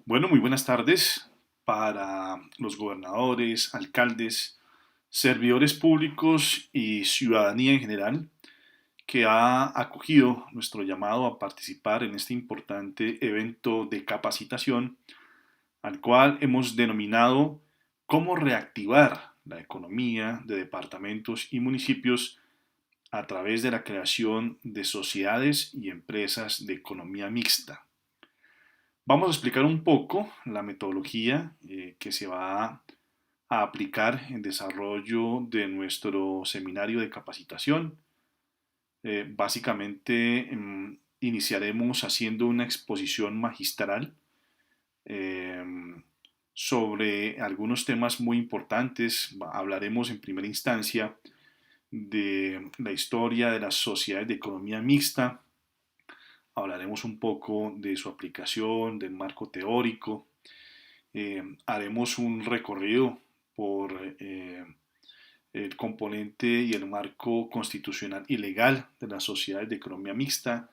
Bueno, muy buenas tardes para los gobernadores, alcaldes, servidores públicos y ciudadanía en general que ha acogido nuestro llamado a participar en este importante evento de capacitación al cual hemos denominado cómo reactivar la economía de departamentos y municipios a través de la creación de sociedades y empresas de economía mixta. Vamos a explicar un poco la metodología que se va a aplicar en desarrollo de nuestro seminario de capacitación. Básicamente iniciaremos haciendo una exposición magistral eh, sobre algunos temas muy importantes. Hablaremos en primera instancia de la historia de las sociedades de economía mixta. Hablaremos un poco de su aplicación, del marco teórico. Haremos un recorrido por el componente y el marco constitucional y legal de las sociedades de economía mixta.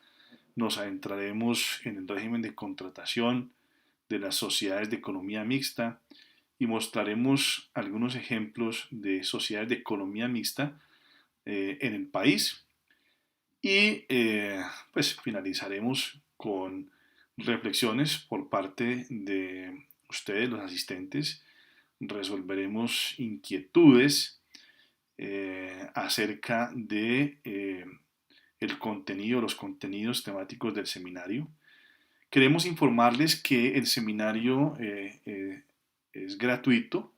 Nos adentraremos en el régimen de contratación de las sociedades de economía mixta y mostraremos algunos ejemplos de sociedades de economía mixta en el país. Y pues finalizaremos con reflexiones por parte de ustedes, los asistentes. Resolveremos inquietudes acerca de el contenido, los contenidos temáticos del seminario. Queremos informarles que el seminario es gratuito,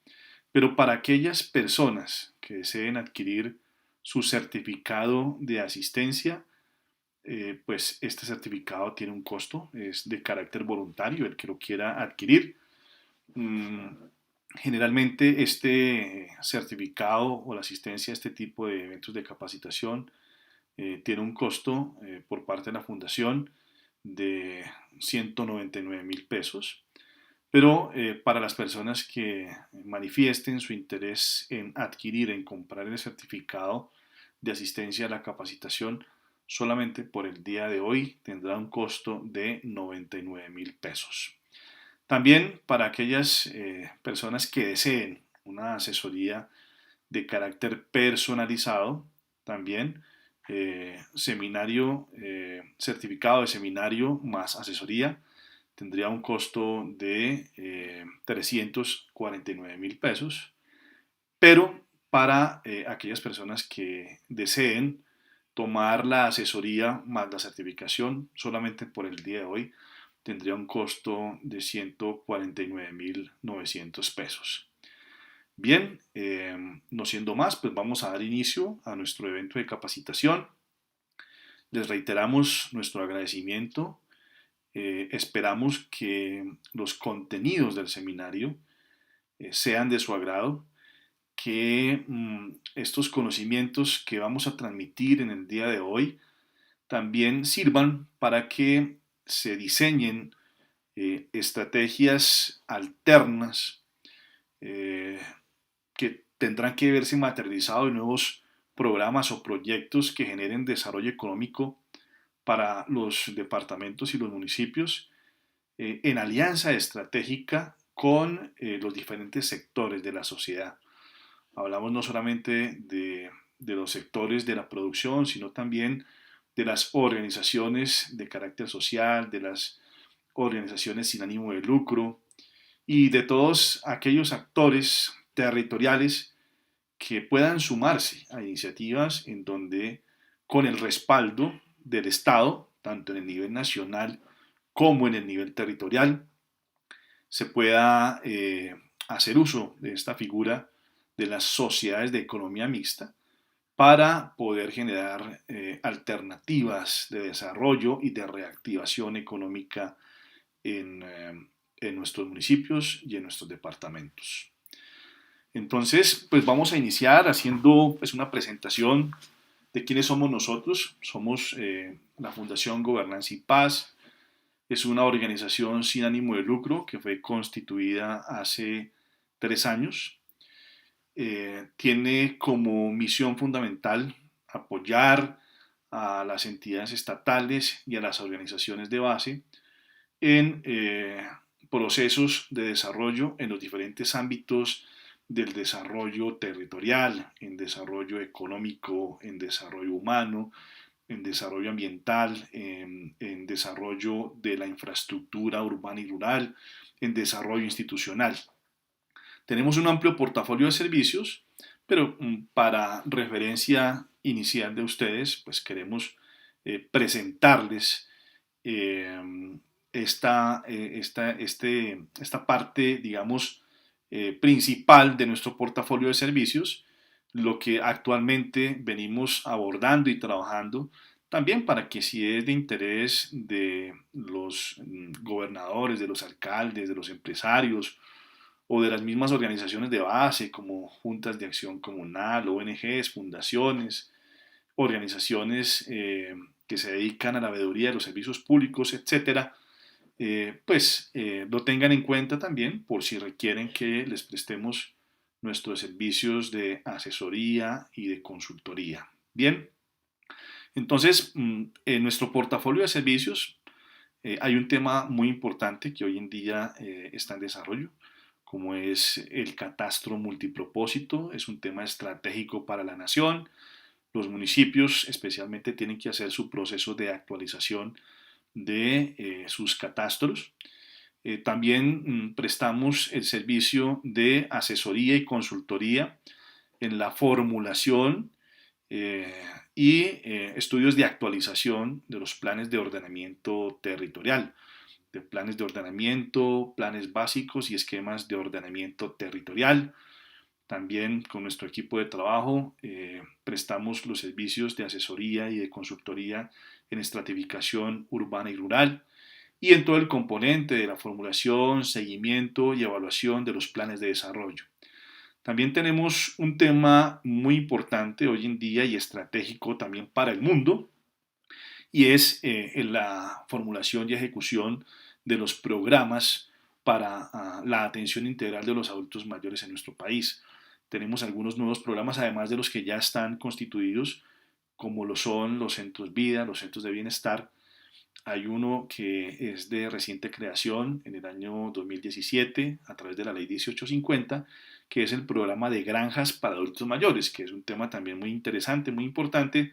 pero para aquellas personas que deseen adquirir su certificado de asistencia, pues este certificado tiene un costo, es de carácter voluntario, el que lo quiera adquirir. Mm, Generalmente este certificado o la asistencia a este tipo de eventos de capacitación tiene un costo por parte de la fundación de 199.000 pesos, pero para las personas que manifiesten su interés en adquirir, en comprar el certificado de asistencia a la capacitación, solamente por el día de hoy tendrá un costo de 99.000 pesos. También para aquellas personas que deseen una asesoría de carácter personalizado, también seminario, certificado de seminario más asesoría, tendría un costo de 349.000 pesos, pero para aquellas personas que deseen tomar la asesoría más la certificación solamente por el día de hoy, tendría un costo de 149.900 pesos. Bien, no siendo más, pues vamos a dar inicio a nuestro evento de capacitación. Les reiteramos nuestro agradecimiento. Esperamos que los contenidos del seminario sean de su agrado, que estos conocimientos que vamos a transmitir en el día de hoy también sirvan para que se diseñen estrategias alternas eh, que tendrán que verse materializados en nuevos programas o proyectos que generen desarrollo económico para los departamentos y los municipios en alianza estratégica con los diferentes sectores de la sociedad. Hablamos no solamente de los sectores de la producción, sino también de las organizaciones de carácter social, de las organizaciones sin ánimo de lucro y de todos aquellos actores territoriales que puedan sumarse a iniciativas en donde con el respaldo del Estado, tanto en el nivel nacional como en el nivel territorial, se pueda hacer uso de esta figura de las sociedades de economía mixta para poder generar alternativas de desarrollo y de reactivación económica en nuestros municipios y en nuestros departamentos. Entonces, pues vamos a iniciar haciendo pues, una presentación de quiénes somos nosotros. Somos la Fundación Gobernanza y Paz. Es una organización sin ánimo de lucro que fue constituida hace 3 años. Tiene como misión fundamental apoyar a las entidades estatales y a las organizaciones de base en procesos de desarrollo en los diferentes ámbitos del desarrollo territorial, en desarrollo económico, en desarrollo humano, en desarrollo ambiental, en desarrollo de la infraestructura urbana y rural, en desarrollo institucional. Tenemos un amplio portafolio de servicios, pero para referencia inicial de ustedes, pues queremos presentarles eh, esta parte, digamos, principal de nuestro portafolio de servicios, lo que actualmente venimos abordando y trabajando, también para que si es de interés de los gobernadores, de los alcaldes, de los empresarios o de las mismas organizaciones de base como juntas de acción comunal, ONGs, fundaciones, organizaciones que se dedican a la veeduría de los servicios públicos, etcétera, lo tengan en cuenta también por si requieren que les prestemos nuestros servicios de asesoría y de consultoría. Bien, entonces en nuestro portafolio de servicios hay un tema muy importante que hoy en día está en desarrollo, como es el catastro multipropósito. Es un tema estratégico para la nación. Los municipios especialmente tienen que hacer su proceso de actualización de sus catastros. También prestamos el servicio de asesoría y consultoría en la formulación eh, estudios de actualización de los planes de ordenamiento territorial, de planes de ordenamiento, planes básicos y esquemas de ordenamiento territorial. También con nuestro equipo de trabajo prestamos los servicios de asesoría y de consultoría en estratificación urbana y rural y en todo el componente de la formulación, seguimiento y evaluación de los planes de desarrollo. También tenemos un tema muy importante hoy en día y estratégico también para el mundo, y es la formulación y ejecución de los programas para la atención integral de los adultos mayores en nuestro país. Tenemos algunos nuevos programas, además de los que ya están constituidos, como lo son los centros vida, los centros de bienestar. Hay uno que es de reciente creación en el año 2017 a través de la ley 1850, que es el programa de granjas para adultos mayores, que es un tema también muy interesante, muy importante,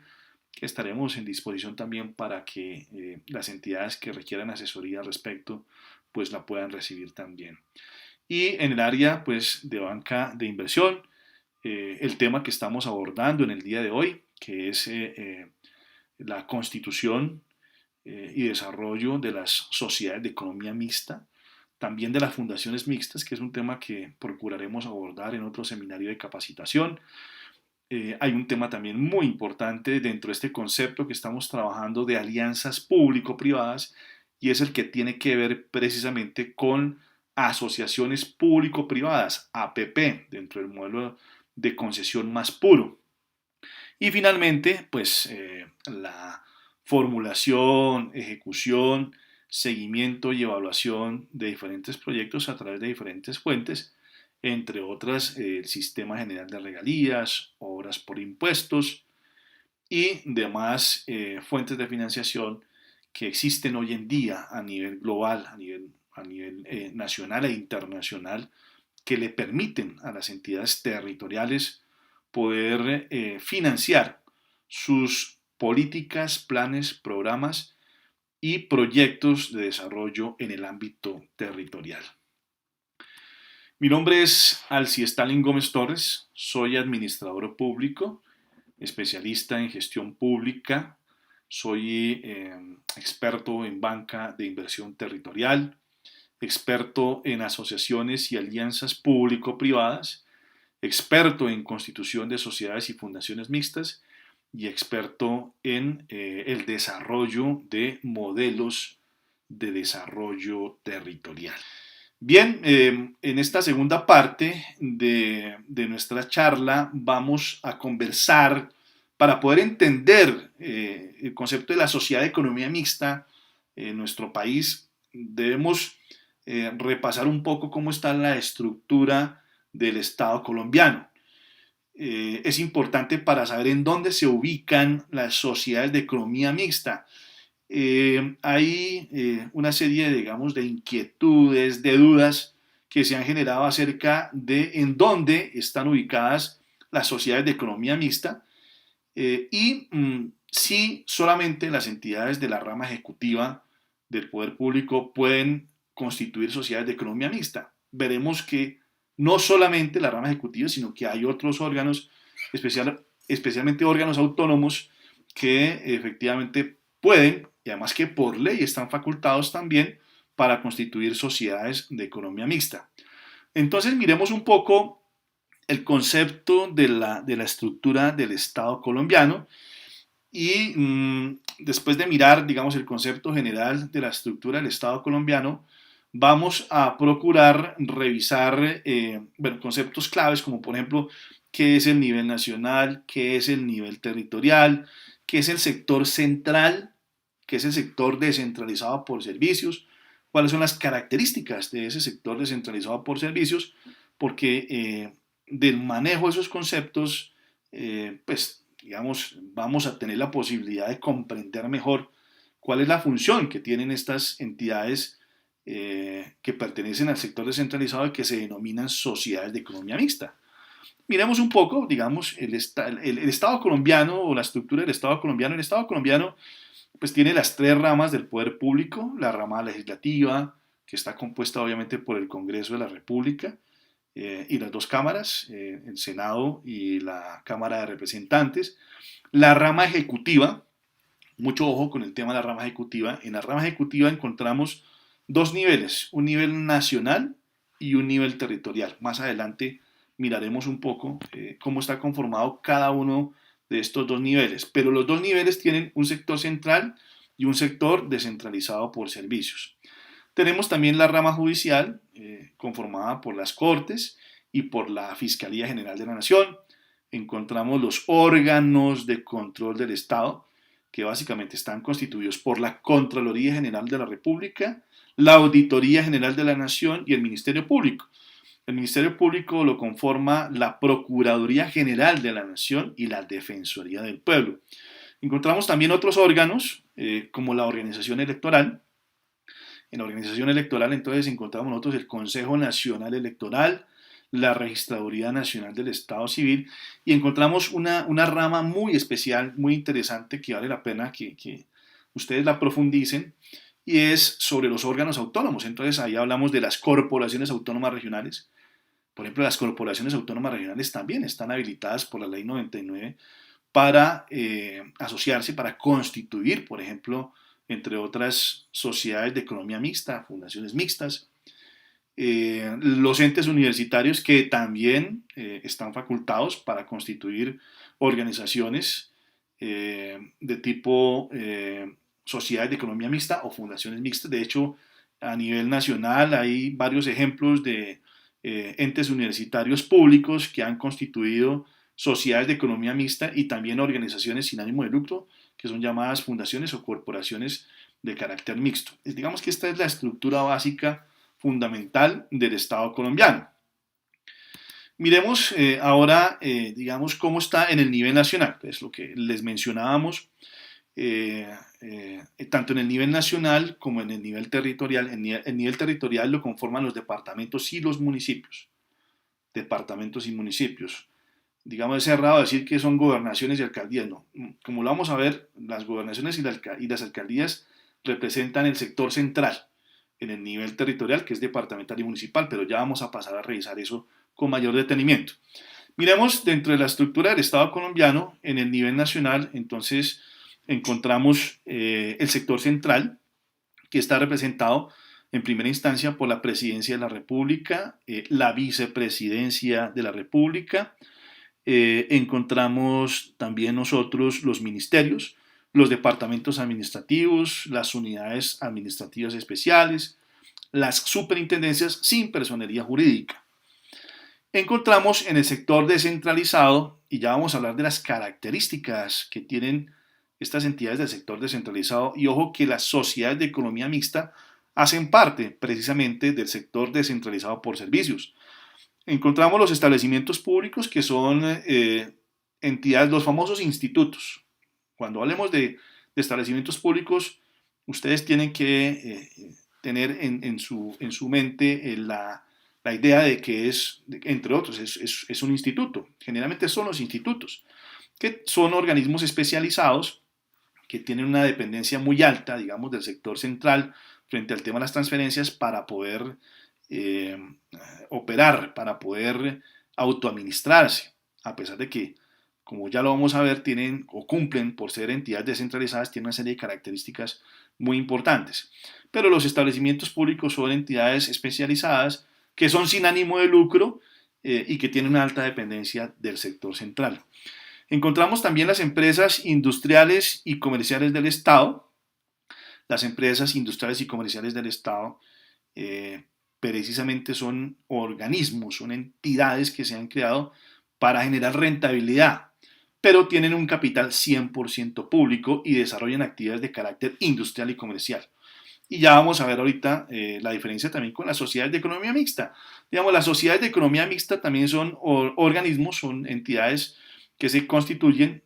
que estaremos en disposición también para que las entidades que requieran asesoría al respecto pues la puedan recibir también. Y en el área pues de banca de inversión, el tema que estamos abordando en el día de hoy, que es la constitución y desarrollo de las sociedades de economía mixta, también de las fundaciones mixtas, que es un tema que procuraremos abordar en otro seminario de capacitación. Hay un tema también muy importante dentro de este concepto que estamos trabajando de alianzas público-privadas, y es el que tiene que ver precisamente con asociaciones público-privadas, APP, dentro del modelo de concesión más puro. Y finalmente, pues la formulación, ejecución, seguimiento y evaluación de diferentes proyectos a través de diferentes fuentes, entre otras el Sistema General de Regalías, obras por impuestos y demás fuentes de financiación que existen hoy en día a nivel global, a nivel nacional e internacional, que le permiten a las entidades territoriales poder financiar sus políticas, planes, programas y proyectos de desarrollo en el ámbito territorial. Mi nombre es Alci Stalin Gómez Torres, soy administrador público, especialista en gestión pública, soy experto en banca de inversión territorial, experto en asociaciones y alianzas público-privadas, experto en constitución de sociedades y fundaciones mixtas y experto en el desarrollo de modelos de desarrollo territorial. Bien, en esta segunda parte de nuestra charla vamos a conversar para poder entender el concepto de la sociedad de economía mixta en nuestro país. Debemos repasar un poco cómo está la estructura del Estado colombiano. Es importante para saber en dónde se ubican las sociedades de economía mixta. Hay una serie, digamos, de inquietudes, de dudas que se han generado acerca de en dónde están ubicadas las sociedades de economía mixta si solamente las entidades de la rama ejecutiva del poder público pueden constituir sociedades de economía mixta. Veremos que no solamente la rama ejecutiva, sino que hay otros órganos, especialmente órganos autónomos, que efectivamente pueden, y además que por ley están facultados también para constituir sociedades de economía mixta. Entonces miremos un poco el concepto de la estructura del Estado colombiano y después de mirar, digamos, el concepto general de la estructura del Estado colombiano, vamos a procurar revisar conceptos claves como por ejemplo qué es el nivel nacional, qué es el nivel territorial, qué es el sector central, qué es el sector descentralizado por servicios, cuáles son las características de ese sector descentralizado por servicios, porque del manejo de esos conceptos, pues digamos, vamos a tener la posibilidad de comprender mejor cuál es la función que tienen estas entidades que pertenecen al sector descentralizado y que se denominan sociedades de economía mixta. Miremos un poco, digamos, el Estado colombiano o la estructura del Estado colombiano. El Estado colombiano pues tiene las tres ramas del poder público, la rama legislativa, que está compuesta obviamente por el Congreso de la República, y las dos cámaras, el Senado y la Cámara de Representantes. La rama ejecutiva, mucho ojo con el tema de la rama ejecutiva. En la rama ejecutiva encontramos dos niveles, un nivel nacional y un nivel territorial. Más adelante miraremos un poco cómo está conformado cada uno de estos dos niveles, pero los dos niveles tienen un sector central y un sector descentralizado por servicios. Tenemos también la rama judicial, conformada por las Cortes y por la Fiscalía General de la Nación. Encontramos los órganos de control del Estado, que básicamente están constituidos por la Contraloría General de la República, la Auditoría General de la Nación y el Ministerio Público. El Ministerio Público lo conforma la Procuraduría General de la Nación y la Defensoría del Pueblo. Encontramos también otros órganos, como la organización electoral. En la organización electoral entonces encontramos nosotros el Consejo Nacional Electoral, la Registraduría Nacional del Estado Civil, y encontramos una rama muy especial, muy interesante, que vale la pena que ustedes la profundicen, y es sobre los órganos autónomos. Entonces ahí hablamos de las corporaciones autónomas regionales. Por ejemplo, las corporaciones autónomas regionales también están habilitadas por la Ley 99 para asociarse, para constituir, por ejemplo, entre otras sociedades de economía mixta, fundaciones mixtas. Los entes universitarios que también están facultados para constituir organizaciones de tipo sociedades de economía mixta o fundaciones mixtas. De hecho, a nivel nacional hay varios ejemplos de entes universitarios públicos que han constituido sociedades de economía mixta y también organizaciones sin ánimo de lucro, que son llamadas fundaciones o corporaciones de carácter mixto. Digamos que esta es la estructura básica fundamental del Estado colombiano. Miremos ahora, digamos, cómo está en el nivel nacional. Es lo que les mencionábamos, tanto en el nivel nacional como en el nivel territorial. El nivel territorial lo conforman los departamentos y los municipios. Departamentos y municipios. Digamos, es errado decir que son gobernaciones y alcaldías, no. Como lo vamos a ver, las gobernaciones y las alcaldías representan el sector central en el nivel territorial, que es departamental y municipal, pero ya vamos a pasar a revisar eso con mayor detenimiento. Miremos dentro de la estructura del Estado colombiano, en el nivel nacional, entonces encontramos el sector central, que está representado en primera instancia por la Presidencia de la República, la Vicepresidencia de la República. Encontramos también nosotros los ministerios, los departamentos administrativos, las unidades administrativas especiales, las superintendencias sin personería jurídica. Encontramos en el sector descentralizado, y ya vamos a hablar de las características que tienen estas entidades del sector descentralizado, y ojo que las sociedades de economía mixta hacen parte precisamente del sector descentralizado por servicios. Encontramos los establecimientos públicos, que son entidades, los famosos institutos. Cuando hablemos de establecimientos públicos, ustedes tienen que tener en su mente la idea de que es, entre otros, es un instituto. Generalmente son los institutos, que son organismos especializados que tienen una dependencia muy alta, digamos, del sector central frente al tema de las transferencias para poder eh, operar, para poder autoadministrarse, a pesar de que, como ya lo vamos a ver, tienen o cumplen por ser entidades descentralizadas, tienen una serie de características muy importantes. Pero los establecimientos públicos son entidades especializadas que son sin ánimo de lucro y que tienen una alta dependencia del sector central. Encontramos también las empresas industriales y comerciales del Estado. Las empresas industriales y comerciales del Estado eh, precisamente son organismos, son entidades que se han creado para generar rentabilidad, pero tienen un capital 100% público y desarrollan actividades de carácter industrial y comercial. Y ya vamos a ver ahorita la diferencia también con las sociedades de economía mixta. Digamos, las sociedades de economía mixta también son organismos, son entidades que se constituyen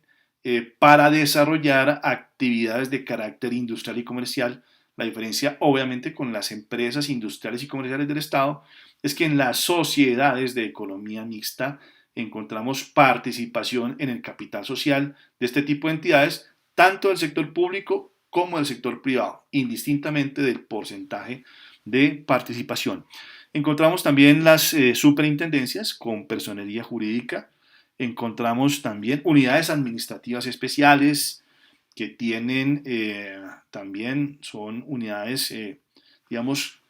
para desarrollar actividades de carácter industrial y comercial. La diferencia, obviamente, con las empresas industriales y comerciales del Estado es que en las sociedades de economía mixta encontramos participación en el capital social de este tipo de entidades, tanto del sector público como del sector privado, indistintamente del porcentaje de participación. Encontramos también las superintendencias con personería jurídica. Encontramos también unidades administrativas especiales que tienen también, son unidades, digamos,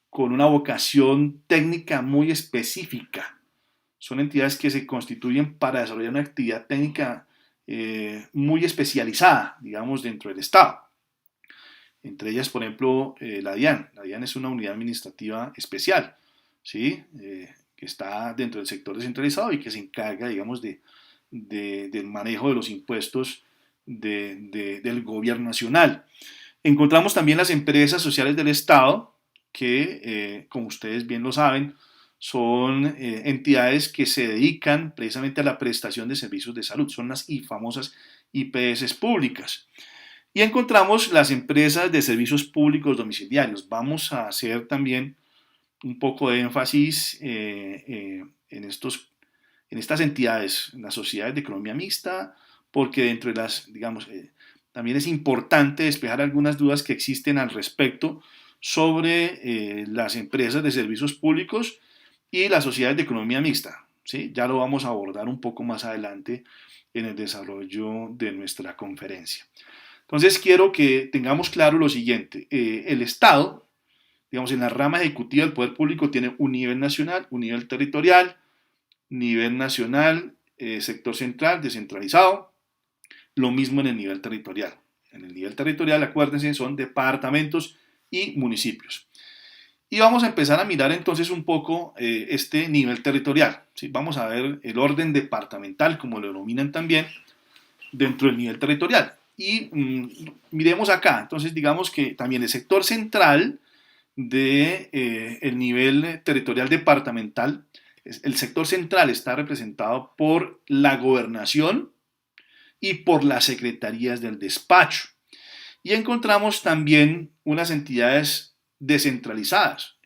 con una vocación técnica muy específica. Son entidades que se constituyen para desarrollar una actividad técnica muy especializada, digamos, dentro del Estado. Entre ellas, por ejemplo, la DIAN. La DIAN es una unidad administrativa especial, ¿sí? Que está dentro del sector descentralizado y que se encarga, digamos, del manejo de los impuestos del gobierno nacional. Encontramos también las empresas sociales del Estado, que, como ustedes bien lo saben, son entidades que se dedican precisamente a la prestación de servicios de salud. Son las famosas IPS públicas. Y encontramos las empresas de servicios públicos domiciliarios. Vamos a hacer también un poco de énfasis en estas entidades, en las sociedades de economía mixta, porque dentro de las, digamos, también es importante despejar algunas dudas que existen al respecto sobre las empresas de servicios públicos y las sociedades de economía mixta. ¿Sí? Ya lo vamos a abordar un poco más adelante en el desarrollo de nuestra conferencia. Entonces quiero que tengamos claro lo siguiente, el Estado, digamos, en la rama ejecutiva del poder público tiene un nivel nacional, un nivel nacional, sector central, descentralizado, lo mismo en el nivel territorial. En el nivel territorial, acuérdense, son departamentos y municipios. Y vamos a empezar a mirar entonces un poco este nivel territorial. ¿Sí? Vamos a ver el orden departamental, como lo denominan también, dentro del nivel territorial. Y miremos acá, entonces digamos que también el sector central del el nivel territorial departamental, el sector central está representado por la gobernación y por las secretarías del despacho. Y encontramos también unas entidades descentralizadas.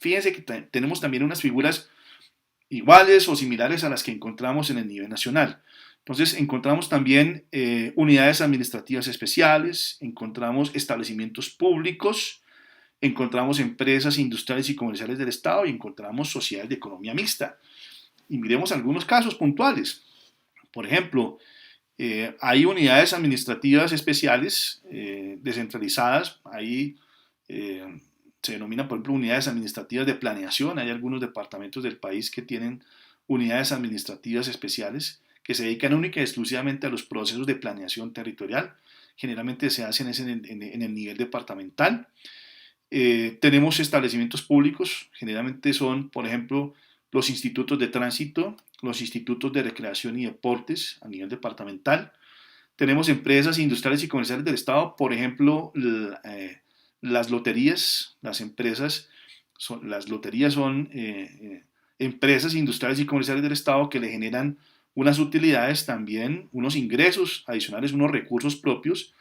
Fíjense que tenemos también unas figuras iguales o similares a las que encontramos en el nivel nacional. Entonces encontramos también unidades administrativas especiales, encontramos establecimientos públicos, encontramos empresas industriales y comerciales del Estado y encontramos sociedades de economía mixta. Y miremos algunos casos puntuales. Por ejemplo, hay unidades administrativas especiales descentralizadas, hay, se denominan, por ejemplo, unidades administrativas de planeación. Hay algunos departamentos del país que tienen unidades administrativas especiales que se dedican única y exclusivamente a los procesos de planeación territorial. Generalmente se hacen en el nivel departamental. Tenemos establecimientos públicos, generalmente son, por ejemplo, los institutos de tránsito, los institutos de recreación y deportes a nivel departamental. Tenemos empresas industriales y comerciales del Estado, por ejemplo, las loterías, las loterías son empresas industriales y comerciales del Estado que le generan unas utilidades también, unos ingresos adicionales, unos recursos propios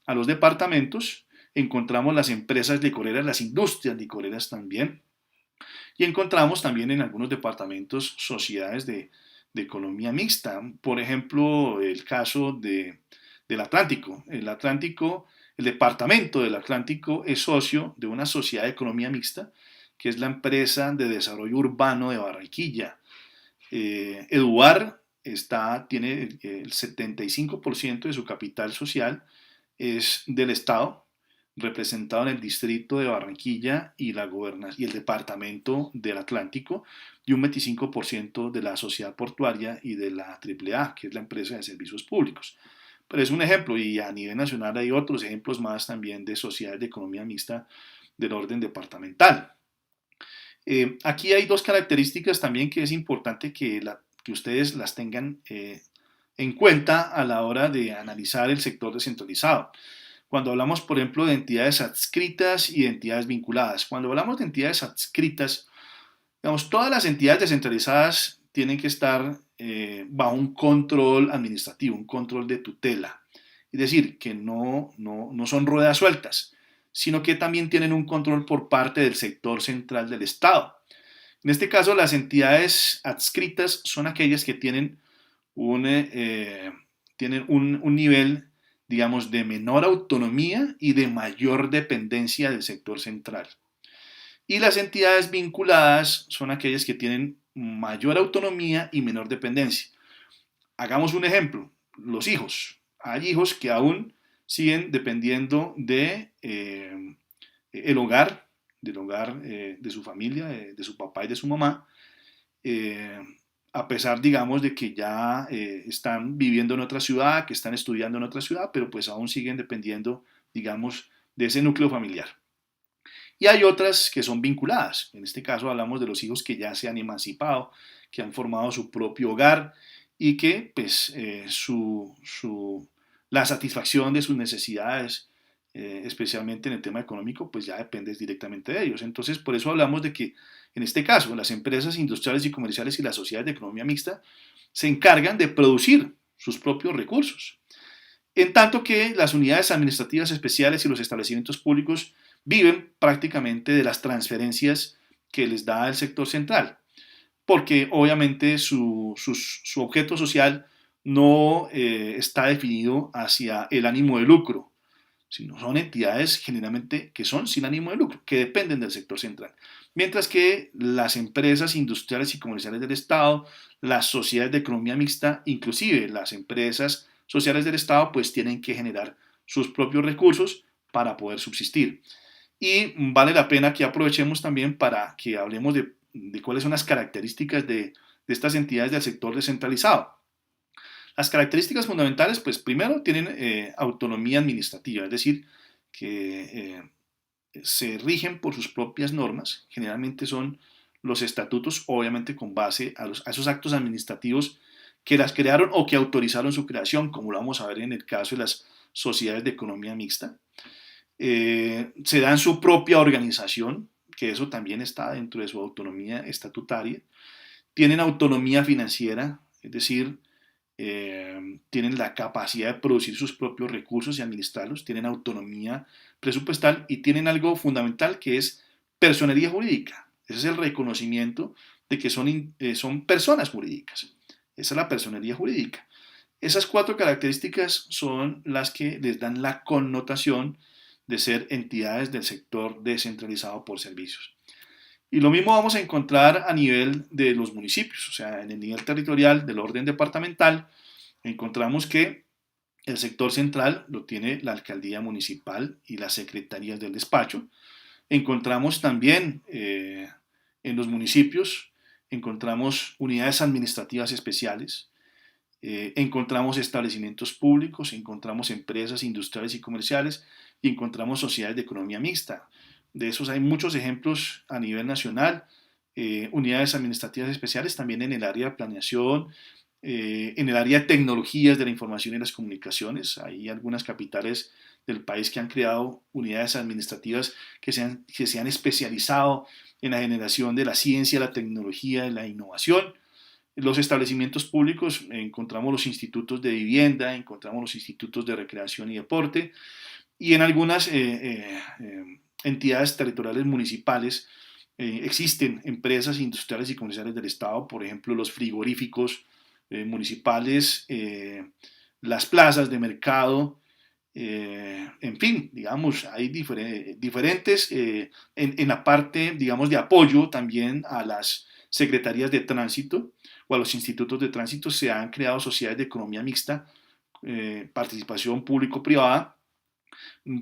a los departamentos encontramos las empresas licoreras, las industrias licoreras también, y encontramos también en algunos departamentos sociedades de economía mixta. Por ejemplo, el caso del Atlántico. El departamento del Atlántico es socio de una sociedad de economía mixta, que es la empresa de desarrollo urbano de Barranquilla. Eduar tiene el 75% de su capital social es del Estado, representado en el distrito de Barranquilla y el departamento del Atlántico, y un 25% de la sociedad portuaria y de la AAA, que es la empresa de servicios públicos. Pero es un ejemplo, y a nivel nacional hay otros ejemplos más también de sociedades de economía mixta del orden departamental. Aquí hay dos características también que es importante que ustedes las tengan en cuenta a la hora de analizar el sector descentralizado. Cuando hablamos, por ejemplo, de entidades adscritas y de entidades vinculadas. Cuando hablamos de entidades adscritas, digamos, todas las entidades descentralizadas tienen que estar bajo un control administrativo, un control de tutela. Es decir, que no son ruedas sueltas, sino que también tienen un control por parte del sector central del Estado. En este caso, las entidades adscritas son aquellas que tienen un nivel, digamos, de menor autonomía y de mayor dependencia del sector central. Y las entidades vinculadas son aquellas que tienen mayor autonomía y menor dependencia. Hagamos un ejemplo, los hijos. Hay hijos que aún siguen dependiendo de el hogar, de su familia, de su papá y de su mamá, a pesar, digamos, de que ya están viviendo en otra ciudad, que están estudiando en otra ciudad, pero pues aún siguen dependiendo, digamos, de ese núcleo familiar. Y hay otras que son vinculadas. En este caso hablamos de los hijos que ya se han emancipado, que han formado su propio hogar y que pues la satisfacción de sus necesidades, especialmente en el tema económico, pues ya depende directamente de ellos. Entonces, por eso hablamos de que en este caso las empresas industriales y comerciales y las sociedades de economía mixta se encargan de producir sus propios recursos. En tanto que las unidades administrativas especiales y los establecimientos públicos viven prácticamente de las transferencias que les da el sector central, porque obviamente su objeto social no está definido hacia el ánimo de lucro, sino son entidades generalmente que son sin ánimo de lucro, que dependen del sector central. Mientras que las empresas industriales y comerciales del Estado, las sociedades de economía mixta, inclusive las empresas sociales del Estado, pues tienen que generar sus propios recursos para poder subsistir. Y vale la pena que aprovechemos también para que hablemos de cuáles son las características de estas entidades del sector descentralizado. Las características fundamentales, pues primero tienen autonomía administrativa, es decir, que se rigen por sus propias normas, generalmente son los estatutos, obviamente con base a esos actos administrativos que las crearon o que autorizaron su creación, como lo vamos a ver en el caso de las sociedades de economía mixta. Se dan su propia organización, que eso también está dentro de su autonomía estatutaria. Tienen autonomía financiera, es decir, tienen la capacidad de producir sus propios recursos y administrarlos, tienen autonomía presupuestal y tienen algo fundamental que es personería jurídica. Ese es el reconocimiento de que son personas jurídicas. Esa es la personería jurídica. Esas cuatro características son las que les dan la connotación de ser entidades del sector descentralizado por servicios. Y lo mismo vamos a encontrar a nivel de los municipios, o sea, en el nivel territorial del orden departamental, encontramos que el sector central lo tiene la alcaldía municipal y las secretarías del despacho. Encontramos también en los municipios, encontramos unidades administrativas especiales, encontramos establecimientos públicos, encontramos empresas industriales y comerciales y encontramos sociedades de economía mixta. De esos hay muchos ejemplos a nivel nacional, unidades administrativas especiales también en el área de planeación, en el área de tecnologías de la información y las comunicaciones. Hay algunas capitales del país que han creado unidades administrativas que se han especializado en la generación de la ciencia, la tecnología y la innovación. En los establecimientos públicos encontramos los institutos de vivienda, encontramos los institutos de recreación y deporte, y en algunas entidades territoriales municipales existen empresas industriales y comerciales del Estado, por ejemplo, los frigoríficos municipales, las plazas de mercado, en fin, digamos, hay diferentes en la parte, digamos, de apoyo también a las secretarías de tránsito o a los institutos de tránsito. Se han creado sociedades de economía mixta, participación público-privada,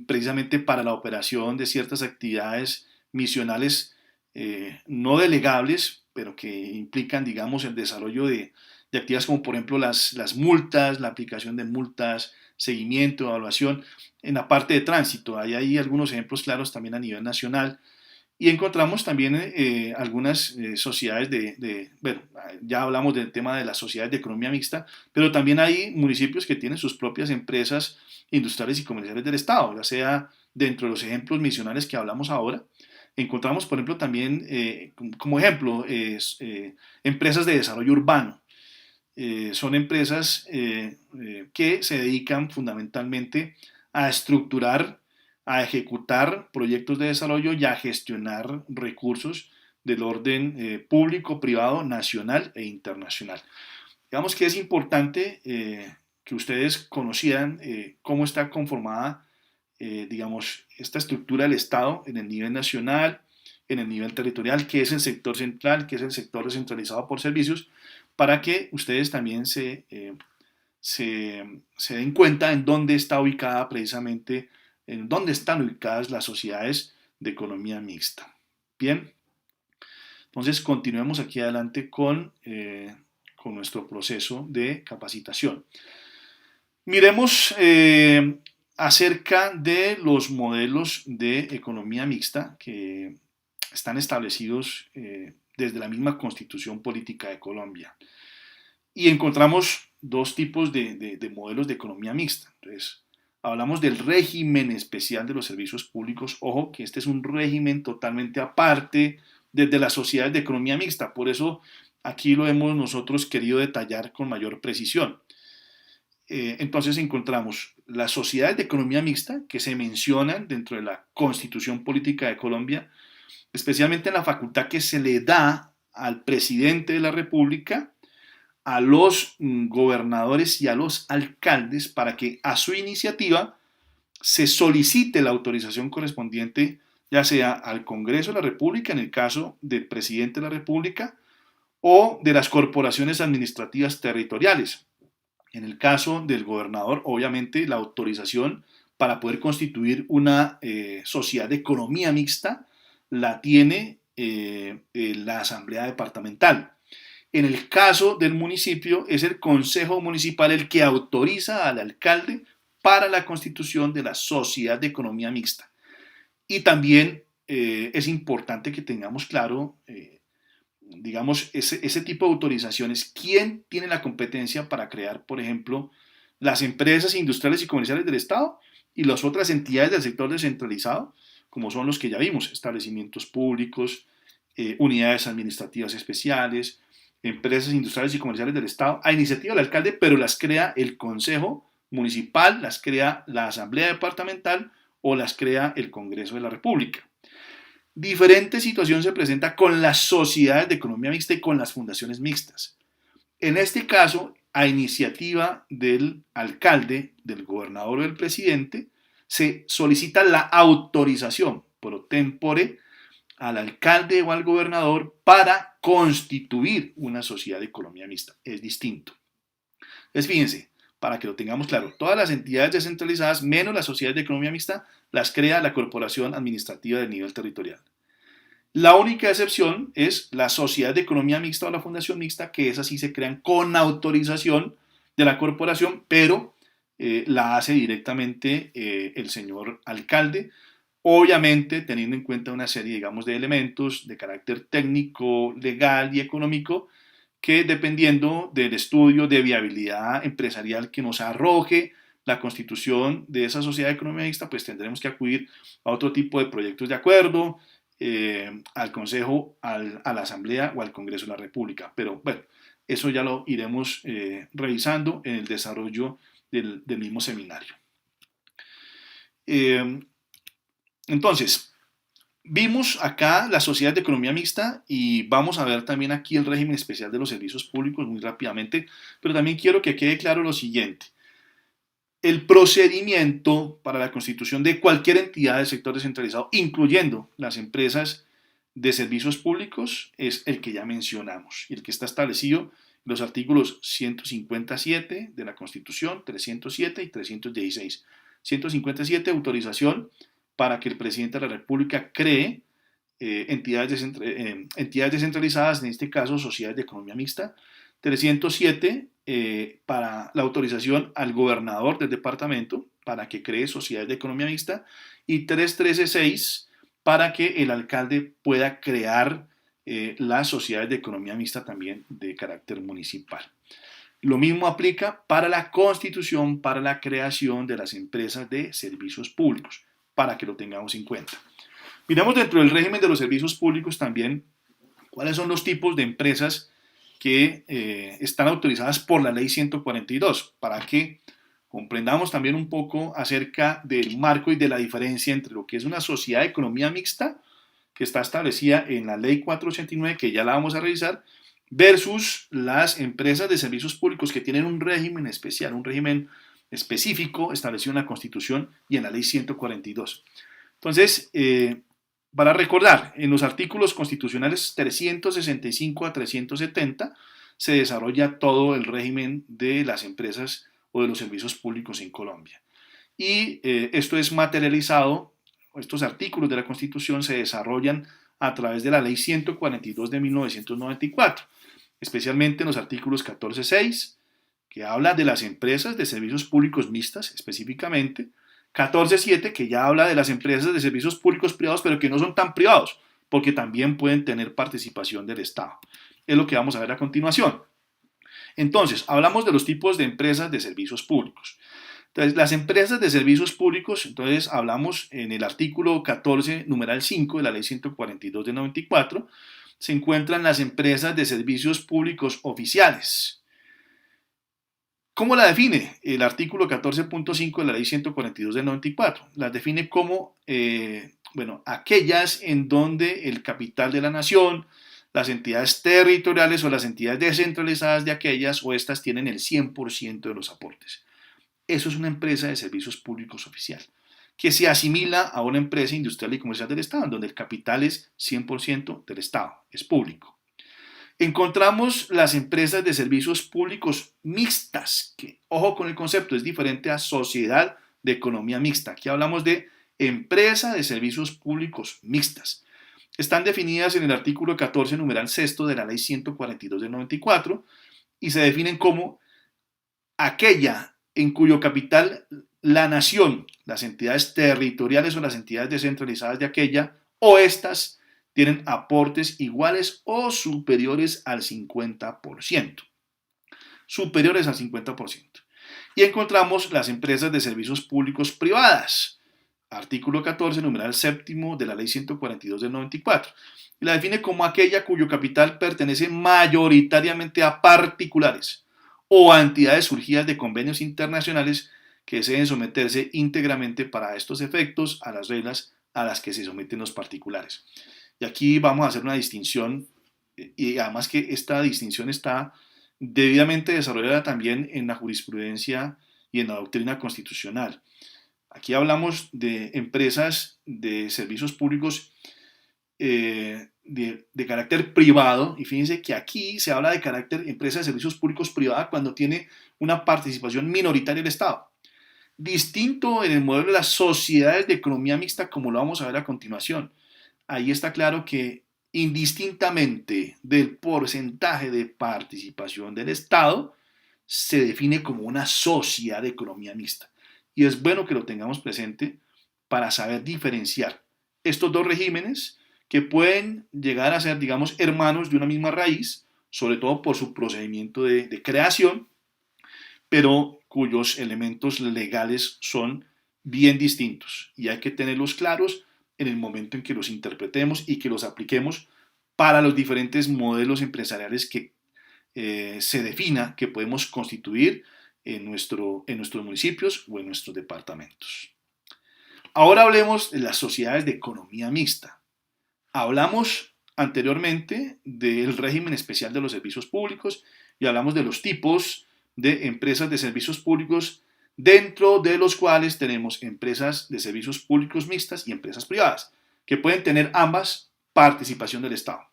precisamente para la operación de ciertas actividades misionales no delegables, pero que implican, digamos, el desarrollo de actividades como, por ejemplo, las multas, la aplicación de multas, seguimiento, evaluación en la parte de tránsito. Hay algunos ejemplos claros también a nivel nacional. Y encontramos también algunas sociedades bueno, ya hablamos del tema de las sociedades de economía mixta, pero también hay municipios que tienen sus propias empresas industriales y comerciales del Estado, ya sea dentro de los ejemplos misionales que hablamos ahora. Encontramos, por ejemplo, también como ejemplo empresas de desarrollo urbano. Son empresas que se dedican fundamentalmente a estructurar, a ejecutar proyectos de desarrollo y a gestionar recursos del orden público, privado, nacional e internacional. Digamos que es importante que ustedes conocieran cómo está conformada, digamos, esta estructura del Estado en el nivel nacional, en el nivel territorial, qué es el sector central, qué es el sector descentralizado por servicios, para que ustedes también se den cuenta en dónde está ubicada precisamente, en dónde están ubicadas las sociedades de economía mixta. Bien, entonces continuemos aquí adelante con nuestro proceso de capacitación. Miremos acerca de los modelos de economía mixta que están establecidos desde la misma Constitución Política de Colombia. Y encontramos dos tipos de modelos de economía mixta. Entonces, hablamos del régimen especial de los servicios públicos. Ojo, que este es un régimen totalmente aparte desde las sociedades de economía mixta. Por eso aquí lo hemos nosotros querido detallar con mayor precisión. Entonces encontramos las sociedades de economía mixta que se mencionan dentro de la Constitución Política de Colombia, especialmente en la facultad que se le da al presidente de la República, a los gobernadores y a los alcaldes para que a su iniciativa se solicite la autorización correspondiente, ya sea al Congreso de la República, en el caso del presidente de la República, o de las corporaciones administrativas territoriales. En el caso del gobernador, obviamente, la autorización para poder constituir una sociedad de economía mixta la tiene la Asamblea Departamental. En el caso del municipio, es el Consejo Municipal el que autoriza al alcalde para la constitución de la sociedad de economía mixta. Y también es importante que tengamos claro, digamos, ese tipo de autorizaciones. ¿Quién tiene la competencia para crear, por ejemplo, las empresas industriales y comerciales del Estado y las otras entidades del sector descentralizado, como son los que ya vimos, establecimientos públicos, unidades administrativas especiales, empresas industriales y comerciales del Estado, a iniciativa del alcalde, pero las crea el Consejo Municipal, las crea la Asamblea Departamental o las crea el Congreso de la República? Diferente situación se presenta con las sociedades de economía mixta y con las fundaciones mixtas. En este caso, a iniciativa del alcalde, del gobernador o del presidente, se solicita la autorización pro tempore al alcalde o al gobernador para constituir una sociedad de economía mixta. Es distinto. Entonces, fíjense, para que lo tengamos claro, todas las entidades descentralizadas, menos las sociedades de economía mixta, las crea la corporación administrativa del nivel territorial. La única excepción es la sociedad de economía mixta o la fundación mixta, que esas sí se crean con autorización de la corporación, pero la hace directamente el señor alcalde, obviamente teniendo en cuenta una serie, digamos, de elementos de carácter técnico, legal y económico que, dependiendo del estudio de viabilidad empresarial que nos arroje la constitución de esa sociedad de economía mixta, pues tendremos que acudir a otro tipo de proyectos de acuerdo, al Consejo, a la Asamblea o al Congreso de la República. Pero bueno, eso ya lo iremos revisando en el desarrollo del mismo seminario. Eh, entonces, vimos acá la sociedad de economía mixta y vamos a ver también aquí el régimen especial de los servicios públicos muy rápidamente, pero también quiero que quede claro lo siguiente. El procedimiento para la constitución de cualquier entidad del sector descentralizado, incluyendo las empresas de servicios públicos, es el que ya mencionamos y el que está establecido en los artículos 157 de la Constitución, 307 y 316. 157, autorización para que el presidente de la República cree entidades descentralizadas, en este caso sociedades de economía mixta. 307, para la autorización al gobernador del departamento para que cree sociedades de economía mixta. Y 313.6, para que el alcalde pueda crear las sociedades de economía mixta también de carácter municipal. Lo mismo aplica para la constitución, para la creación de las empresas de servicios públicos, para que lo tengamos en cuenta. Miramos dentro del régimen de los servicios públicos también cuáles son los tipos de empresas que están autorizadas por la ley 142, para que comprendamos también un poco acerca del marco y de la diferencia entre lo que es una sociedad de economía mixta, que está establecida en la ley 489, que ya la vamos a revisar, versus las empresas de servicios públicos que tienen un régimen especial, un régimen específico establecido en la Constitución y en la ley 142. Entonces, para recordar, en los artículos constitucionales 365 a 370 se desarrolla todo el régimen de las empresas o de los servicios públicos en Colombia. Y esto es materializado, estos artículos de la Constitución se desarrollan a través de la Ley 142 de 1994, especialmente en los artículos 14.6, que habla de las empresas de servicios públicos mixtas específicamente, 14.7, que ya habla de las empresas de servicios públicos privados, pero que no son tan privados, porque también pueden tener participación del Estado. Es lo que vamos a ver a continuación. Entonces, hablamos de los tipos de empresas de servicios públicos. Entonces, las empresas de servicios públicos, entonces hablamos en el artículo 14, numeral 5 de la ley 142 de 94, se encuentran las empresas de servicios públicos oficiales. ¿Cómo la define? El artículo 14.5 de la ley 142 del 94. Las define como, aquellas en donde el capital de la nación, las entidades territoriales o las entidades descentralizadas de aquellas o estas tienen el 100% de los aportes. Eso es una empresa de servicios públicos oficial, que se asimila a una empresa industrial y comercial del Estado, en donde el capital es 100% del Estado, es público. Encontramos las empresas de servicios públicos mixtas, que, ojo con el concepto, es diferente a sociedad de economía mixta. Aquí hablamos de empresa de servicios públicos mixtas. Están definidas en el artículo 14, numeral sexto de la ley 142 del 94 y se definen como aquella en cuyo capital la nación, las entidades territoriales o las entidades descentralizadas de aquella o estas tienen aportes iguales o superiores al 50%. Superiores al 50%. Y encontramos las empresas de servicios públicos privadas. Artículo 14, numeral séptimo de la ley 142 del 94. Y la define como aquella cuyo capital pertenece mayoritariamente a particulares o a entidades surgidas de convenios internacionales que deseen someterse íntegramente para estos efectos a las reglas a las que se someten los particulares. Y aquí vamos a hacer una distinción, y además que esta distinción está debidamente desarrollada también en la jurisprudencia y en la doctrina constitucional. Aquí hablamos de empresas de servicios públicos de carácter privado, y fíjense que aquí se habla de carácter empresa de servicios públicos privada cuando tiene una participación minoritaria del Estado. Distinto en el modelo de las sociedades de economía mixta, como lo vamos a ver a continuación. Ahí está claro que indistintamente del porcentaje de participación del Estado, se define como una sociedad de economía mixta. Y es bueno que lo tengamos presente para saber diferenciar estos dos regímenes que pueden llegar a ser, digamos, hermanos de una misma raíz, sobre todo por su procedimiento de creación, pero cuyos elementos legales son bien distintos y hay que tenerlos claros en el momento en que los interpretemos y que los apliquemos para los diferentes modelos empresariales que se defina que podemos constituir en nuestros municipios o en nuestros departamentos. Ahora hablemos de las sociedades de economía mixta. Hablamos anteriormente del régimen especial de los servicios públicos y hablamos de los tipos de empresas de servicios públicos, dentro de los cuales tenemos empresas de servicios públicos mixtas y empresas privadas, que pueden tener ambas participación del Estado.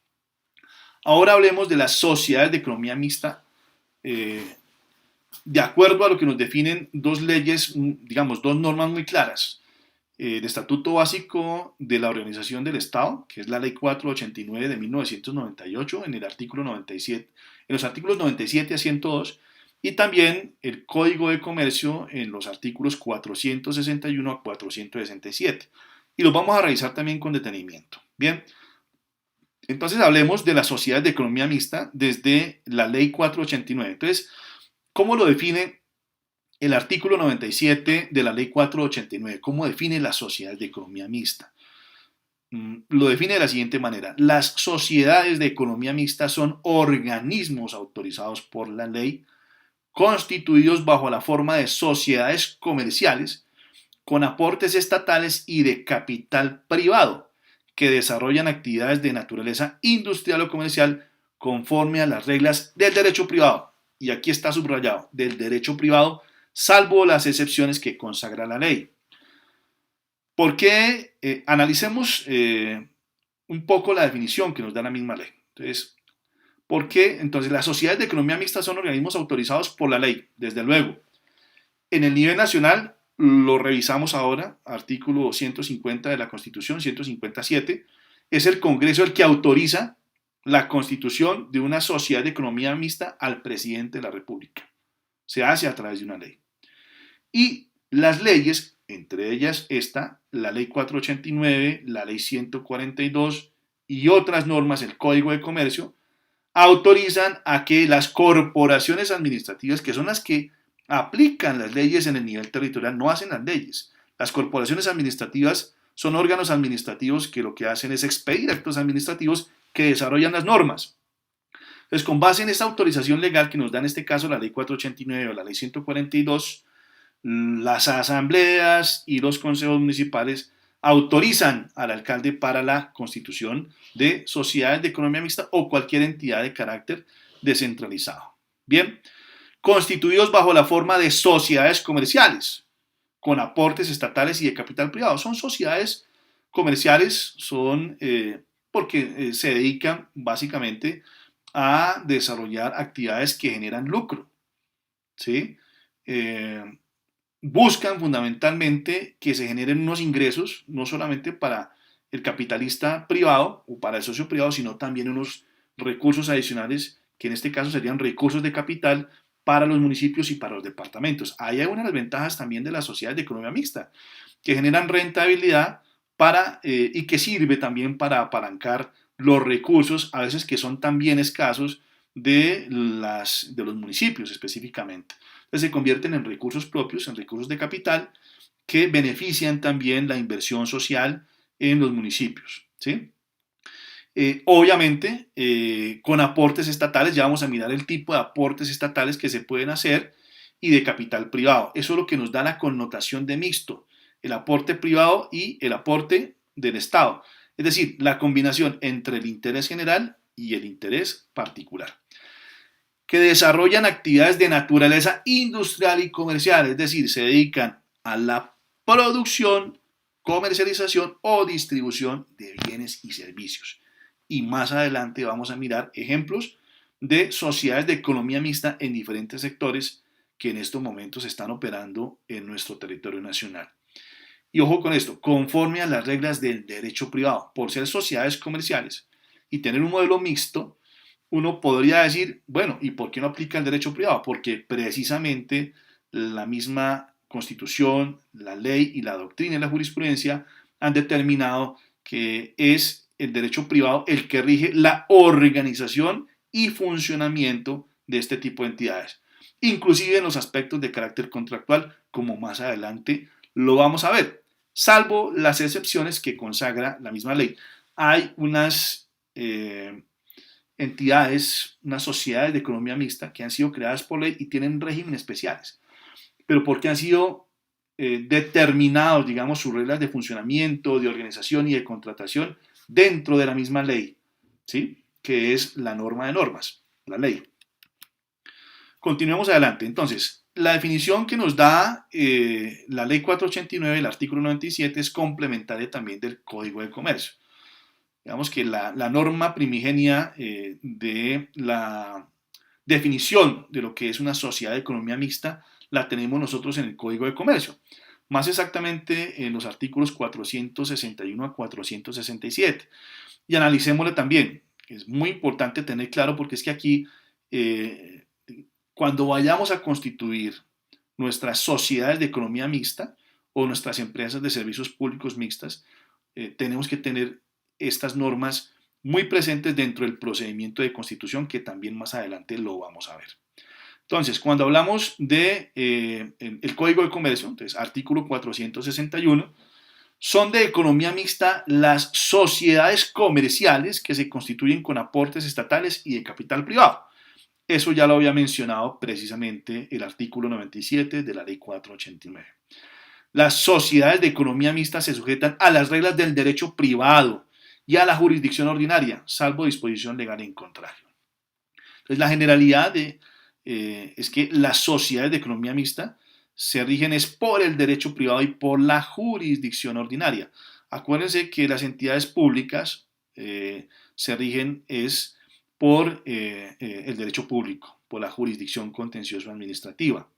Ahora hablemos de las sociedades de economía mixta, de acuerdo a lo que nos definen dos leyes, digamos, dos normas muy claras. El Estatuto Básico de la Organización del Estado, que es la Ley 489 de 1998, en el artículo 97, en los artículos 97 a 102, y también el Código de Comercio en los artículos 461 a 467. Y los vamos a revisar también con detenimiento. Bien, entonces hablemos de las sociedades de economía mixta desde la Ley 489. Entonces, ¿cómo lo define el artículo 97 de la Ley 489? ¿Cómo define las sociedades de economía mixta? Lo define de la siguiente manera. Las sociedades de economía mixta son organismos autorizados por la ley, constituidos bajo la forma de sociedades comerciales, con aportes estatales y de capital privado, que desarrollan actividades de naturaleza industrial o comercial conforme a las reglas del derecho privado. Y aquí está subrayado, del derecho privado, salvo las excepciones que consagra la ley. ¿Por qué? Analicemos un poco la definición que nos da la misma ley. Entonces, ¿por qué? Entonces, las sociedades de economía mixta son organismos autorizados por la ley, desde luego. En el nivel nacional, lo revisamos ahora, artículo 150 de la Constitución, 157, es el Congreso el que autoriza la constitución de una sociedad de economía mixta al presidente de la República. Se hace a través de una ley. Y las leyes, entre ellas esta, la Ley 489, la Ley 142 y otras normas, el Código de Comercio, autorizan a que las corporaciones administrativas, que son las que aplican las leyes en el nivel territorial, no hacen las leyes. Las corporaciones administrativas son órganos administrativos que lo que hacen es expedir actos administrativos que desarrollan las normas. Entonces, con base en esta autorización legal que nos da en este caso la Ley 489 o la Ley 142, las asambleas y los consejos municipales autorizan al alcalde para la constitución de sociedades de economía mixta o cualquier entidad de carácter descentralizado. Bien, constituidos bajo la forma de sociedades comerciales, con aportes estatales y de capital privado. Son sociedades comerciales, son porque se dedican básicamente a desarrollar actividades que generan lucro, ¿sí? Buscan fundamentalmente que se generen unos ingresos, no solamente para el capitalista privado o para el socio privado, sino también unos recursos adicionales, que en este caso serían recursos de capital para los municipios y para los departamentos. Ahí hay una de las ventajas también de las sociedades de economía mixta, que generan rentabilidad y que sirve también para apalancar los recursos, a veces que son también escasos, de los municipios específicamente. Entonces se convierten en recursos propios, en recursos de capital, que benefician también la inversión social en los municipios, ¿sí? Obviamente, con aportes estatales, ya vamos a mirar el tipo de aportes estatales que se pueden hacer y de capital privado. Eso es lo que nos da la connotación de mixto, el aporte privado y el aporte del Estado. Es decir, la combinación entre el interés general y el interés particular, que desarrollan actividades de naturaleza industrial y comercial, es decir, se dedican a la producción, comercialización o distribución de bienes y servicios. Y más adelante vamos a mirar ejemplos de sociedades de economía mixta en diferentes sectores que en estos momentos están operando en nuestro territorio nacional. Y ojo con esto, conforme a las reglas del derecho privado, por ser sociedades comerciales y tener un modelo mixto, uno podría decir, bueno, ¿y por qué no aplica el derecho privado? Porque precisamente la misma Constitución, la ley y la doctrina y la jurisprudencia han determinado que es el derecho privado el que rige la organización y funcionamiento de este tipo de entidades, inclusive en los aspectos de carácter contractual, como más adelante lo vamos a ver, salvo las excepciones que consagra la misma ley. Hay unas entidades, unas sociedades de economía mixta que han sido creadas por ley y tienen régimen especiales. ¿Pero por qué han sido determinados, digamos, sus reglas de funcionamiento, de organización y de contratación dentro de la misma ley, ¿sí? Que es la norma de normas, la ley. Continuemos adelante. Entonces, la definición que nos da la ley 489, el artículo 97, es complementaria también del Código de Comercio. Digamos que la norma primigenia de la definición de lo que es una sociedad de economía mixta la tenemos nosotros en el Código de Comercio, más exactamente en los artículos 461 a 467. Y analicémosle también. Es muy importante tener claro porque es que aquí, eh, cuando vayamos a constituir nuestras sociedades de economía mixta o nuestras empresas de servicios públicos mixtas, tenemos que tener estas normas muy presentes dentro del procedimiento de constitución, que también más adelante lo vamos a ver. Entonces, cuando hablamos de el Código de Comercio, entonces artículo 461, son de economía mixta las sociedades comerciales que se constituyen con aportes estatales y de capital privado. Eso ya lo había mencionado precisamente el artículo 97 de la ley 489. Las sociedades de economía mixta se sujetan a las reglas del derecho privado y a la jurisdicción ordinaria, salvo disposición legal en contrario. Entonces, la generalidad es que las sociedades de economía mixta se rigen es por el derecho privado y por la jurisdicción ordinaria. Acuérdense que las entidades públicas se rigen es por el derecho público, por la jurisdicción contencioso administrativa.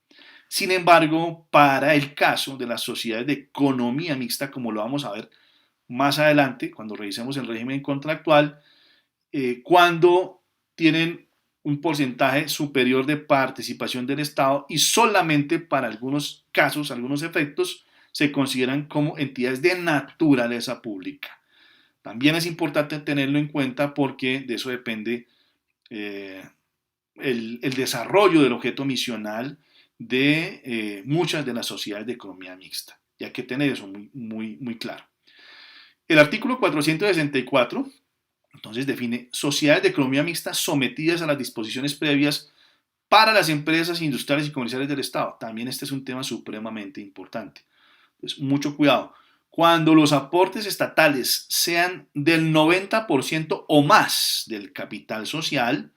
Sin embargo, para el caso de las sociedades de economía mixta, como lo vamos a ver más adelante, cuando revisemos el régimen contractual, cuando tienen un porcentaje superior de participación del Estado y solamente para algunos casos, algunos efectos, se consideran como entidades de naturaleza pública. También es importante tenerlo en cuenta porque de eso depende el desarrollo del objeto misional de muchas de las sociedades de economía mixta. Y hay que tener eso muy claro. El artículo 464 entonces define sociedades de economía mixta sometidas a las disposiciones previas para las empresas industriales y comerciales del Estado. También este es un tema supremamente importante. Entonces, mucho cuidado. Cuando los aportes estatales sean del 90% o más del capital social,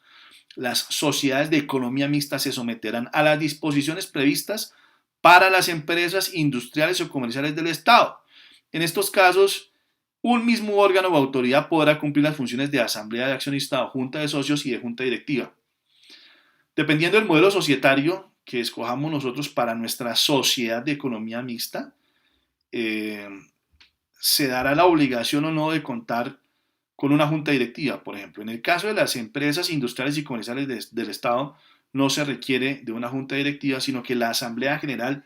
las sociedades de economía mixta se someterán a las disposiciones previstas para las empresas industriales o comerciales del Estado. En estos casos, un mismo órgano o autoridad podrá cumplir las funciones de asamblea de accionistas, junta de socios y de junta directiva. Dependiendo del modelo societario que escojamos nosotros para nuestra sociedad de economía mixta, se dará la obligación o no de contar con una junta directiva. Por ejemplo, en el caso de las empresas industriales y comerciales del Estado, no se requiere de una junta directiva, sino que la Asamblea General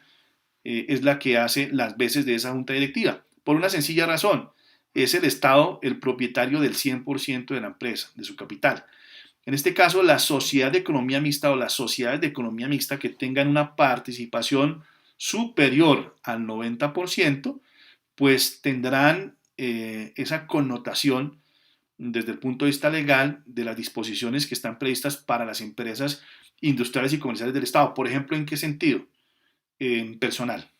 es la que hace las veces de esa junta directiva. Por una sencilla razón, es el Estado el propietario del 100% de la empresa, de su capital. En este caso, la sociedad de economía mixta o las sociedades de economía mixta que tengan una participación superior al 90%, pues tendrán esa connotación desde el punto de vista legal de las disposiciones que están previstas para las empresas industriales y comerciales del Estado. Por ejemplo, ¿en qué sentido? En personal.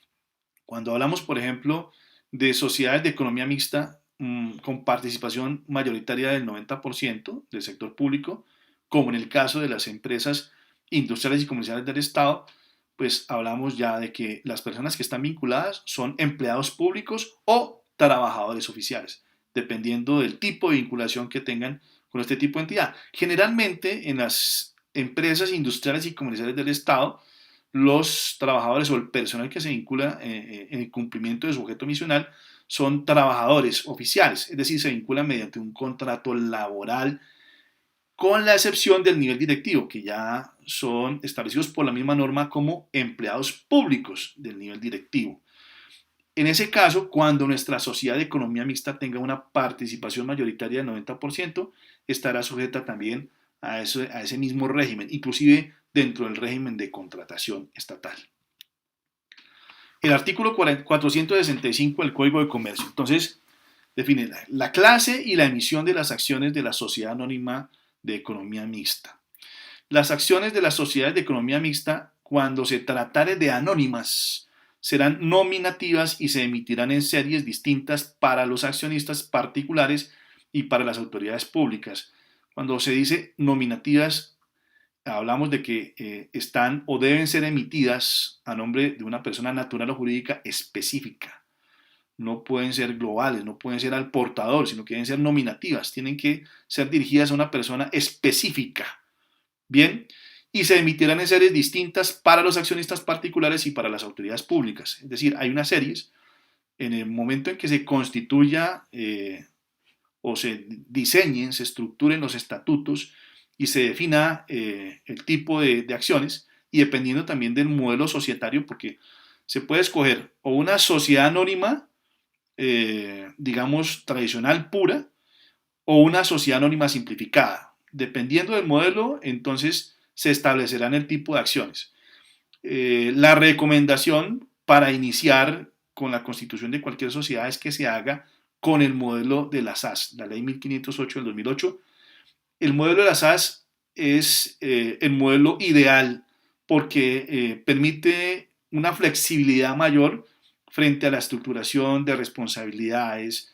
Cuando hablamos, por ejemplo, de sociedades de economía mixta con participación mayoritaria del 90% del sector público, como en el caso de las empresas industriales y comerciales del Estado, pues hablamos ya de que las personas que están vinculadas son empleados públicos o trabajadores oficiales, dependiendo del tipo de vinculación que tengan con este tipo de entidad. Generalmente en las empresas industriales y comerciales del Estado, los trabajadores o el personal que se vincula en el cumplimiento de su objeto misional son trabajadores oficiales, es decir, se vinculan mediante un contrato laboral, con la excepción del nivel directivo, que ya son establecidos por la misma norma como empleados públicos del nivel directivo. En ese caso, cuando nuestra sociedad de economía mixta tenga una participación mayoritaria del 90%, estará sujeta también a ese mismo régimen, inclusive dentro del régimen de contratación estatal. El artículo 465 del Código de Comercio, entonces, define la clase y la emisión de las acciones de la sociedad anónima de economía mixta. Las acciones de las sociedades de economía mixta, cuando se tratare de anónimas, serán nominativas y se emitirán en series distintas para los accionistas particulares y para las autoridades públicas. Cuando se dice nominativas, hablamos de que están o deben ser emitidas a nombre de una persona natural o jurídica específica. No pueden ser globales, no pueden ser al portador, sino que deben ser nominativas, tienen que ser dirigidas a una persona específica. Bien, y se emitirán en series distintas para los accionistas particulares y para las autoridades públicas. Es decir, hay unas series, en el momento en que se constituya o se diseñen, se estructuren los estatutos y se defina el tipo de acciones, y dependiendo también del modelo societario, porque se puede escoger o una sociedad anónima, digamos, tradicional pura, o una sociedad anónima simplificada. Dependiendo del modelo, entonces se establecerán el tipo de acciones. La recomendación para iniciar con la constitución de cualquier sociedad es que se haga con el modelo de la SAS, la ley 1508 del 2008. El modelo de la SAS es el modelo ideal porque permite una flexibilidad mayor frente a la estructuración de responsabilidades,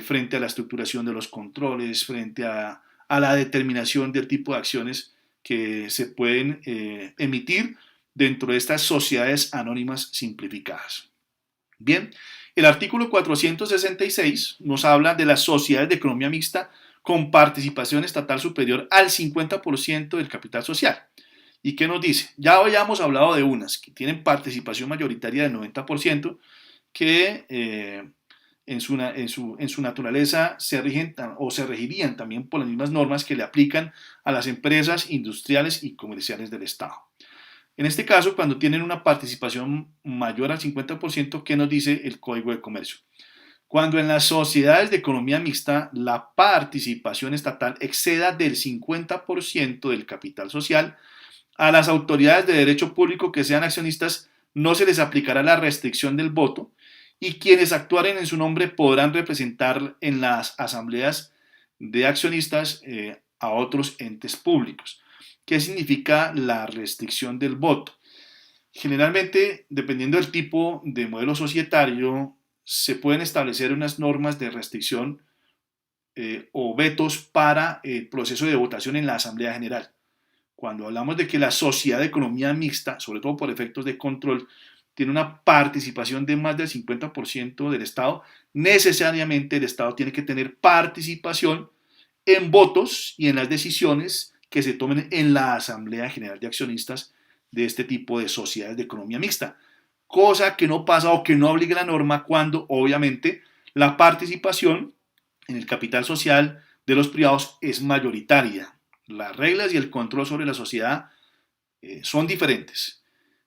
frente a la estructuración de los controles, frente a la determinación del tipo de acciones que se pueden emitir dentro de estas sociedades anónimas simplificadas. Bien, el artículo 466 nos habla de las sociedades de economía mixta con participación estatal superior al 50% del capital social. ¿Y qué nos dice? Ya habíamos hablado de unas que tienen participación mayoritaria del 90%, que en su naturaleza se rigen o se regirían también por las mismas normas que le aplican a las empresas industriales y comerciales del Estado. En este caso, cuando tienen una participación mayor al 50%, ¿qué nos dice el Código de Comercio? Cuando en las sociedades de economía mixta la participación estatal exceda del 50% del capital social, a las autoridades de derecho público que sean accionistas no se les aplicará la restricción del voto, y quienes actuaren en su nombre podrán representar en las asambleas de accionistas a otros entes públicos. ¿Qué significa la restricción del voto? Generalmente, dependiendo del tipo de modelo societario, se pueden establecer unas normas de restricción o vetos para el proceso de votación en la Asamblea General. Cuando hablamos de que la sociedad de economía mixta, sobre todo por efectos de control, tiene una participación de más del 50% del Estado, necesariamente el Estado tiene que tener participación en votos y en las decisiones que se tomen en la Asamblea General de Accionistas de este tipo de sociedades de economía mixta, cosa que no pasa o que no obliga la norma cuando obviamente la participación en el capital social de los privados es mayoritaria. Las reglas y el control sobre la sociedad son diferentes.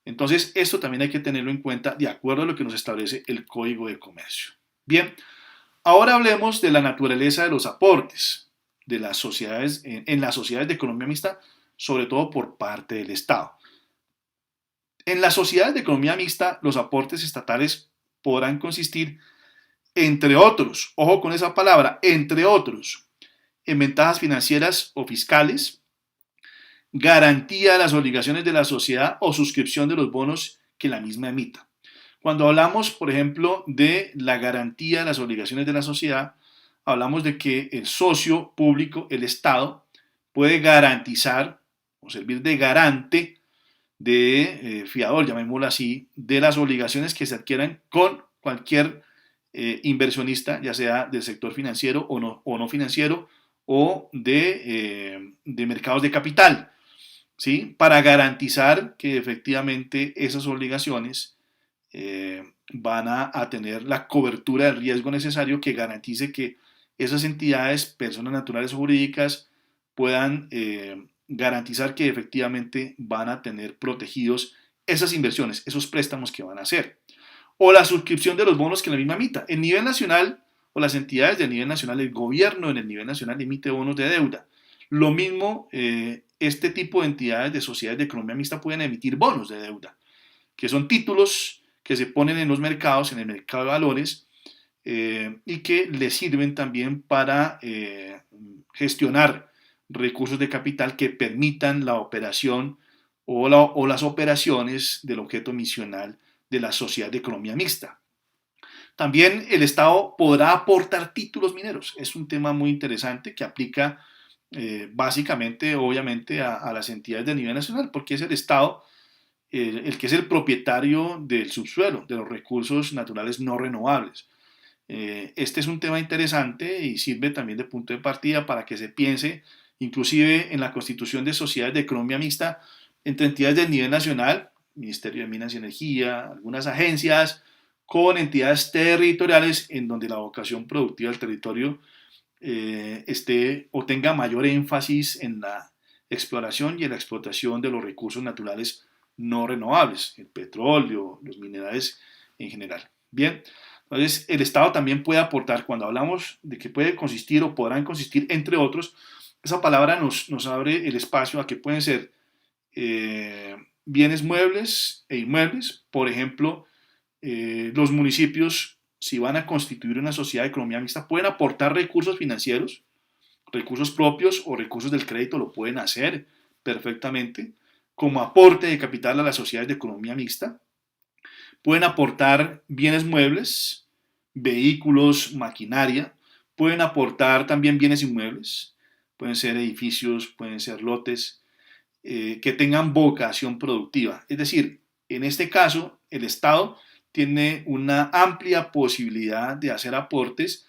Entonces, esto también hay que tenerlo en cuenta de acuerdo a lo que nos establece el Código de Comercio. Bien, ahora hablemos de la naturaleza de los aportes de las sociedades, en las sociedades de economía mixta, sobre todo por parte del Estado. En las sociedades de economía mixta, los aportes estatales podrán consistir, entre otros, ojo con esa palabra, entre otros, en ventajas financieras o fiscales, garantía de las obligaciones de la sociedad o suscripción de los bonos que la misma emita. Cuando hablamos, por ejemplo, de la garantía de las obligaciones de la sociedad, hablamos de que el socio público, el Estado, puede garantizar o servir de garante, de fiador, llamémoslo así, de las obligaciones que se adquieran con cualquier inversionista, ya sea del sector financiero o no financiero, o de mercados de capital, ¿sí? Para garantizar que efectivamente esas obligaciones van a tener la cobertura del riesgo necesario que garantice que esas entidades, personas naturales o jurídicas, puedan garantizar que efectivamente van a tener protegidos esas inversiones, esos préstamos que van a hacer. O la suscripción de los bonos que la misma emita. El nivel nacional o las entidades del nivel nacional, el gobierno en el nivel nacional emite bonos de deuda. Lo mismo, este tipo de entidades de sociedades de economía mixta pueden emitir bonos de deuda, que son títulos que se ponen en los mercados, en el mercado de valores, y que les sirven también para gestionar recursos de capital que permitan la operación o las operaciones del objeto misional de la sociedad de economía mixta. También el Estado podrá aportar títulos mineros. Es un tema muy interesante que aplica básicamente, obviamente, a las entidades de nivel nacional, porque es el Estado el que es el propietario del subsuelo, de los recursos naturales no renovables. Este es un tema interesante y sirve también de punto de partida para que se piense inclusive en la constitución de sociedades de economía mixta entre entidades del nivel nacional, Ministerio de Minas y Energía, algunas agencias, con entidades territoriales en donde la vocación productiva del territorio esté o tenga mayor énfasis en la exploración y en la explotación de los recursos naturales no renovables, el petróleo, los minerales en general. Bien, entonces el Estado también puede aportar, cuando hablamos de que puede consistir o podrán consistir, entre otros, esa palabra nos abre el espacio a que pueden ser bienes muebles e inmuebles, por ejemplo, los municipios, si van a constituir una sociedad de economía mixta, pueden aportar recursos financieros, recursos propios o recursos del crédito, lo pueden hacer perfectamente, como aporte de capital a las sociedades de economía mixta. Pueden aportar bienes muebles, vehículos, maquinaria. Pueden aportar también bienes inmuebles, pueden ser edificios, pueden ser lotes, que tengan vocación productiva. Es decir, en este caso, el Estado tiene una amplia posibilidad de hacer aportes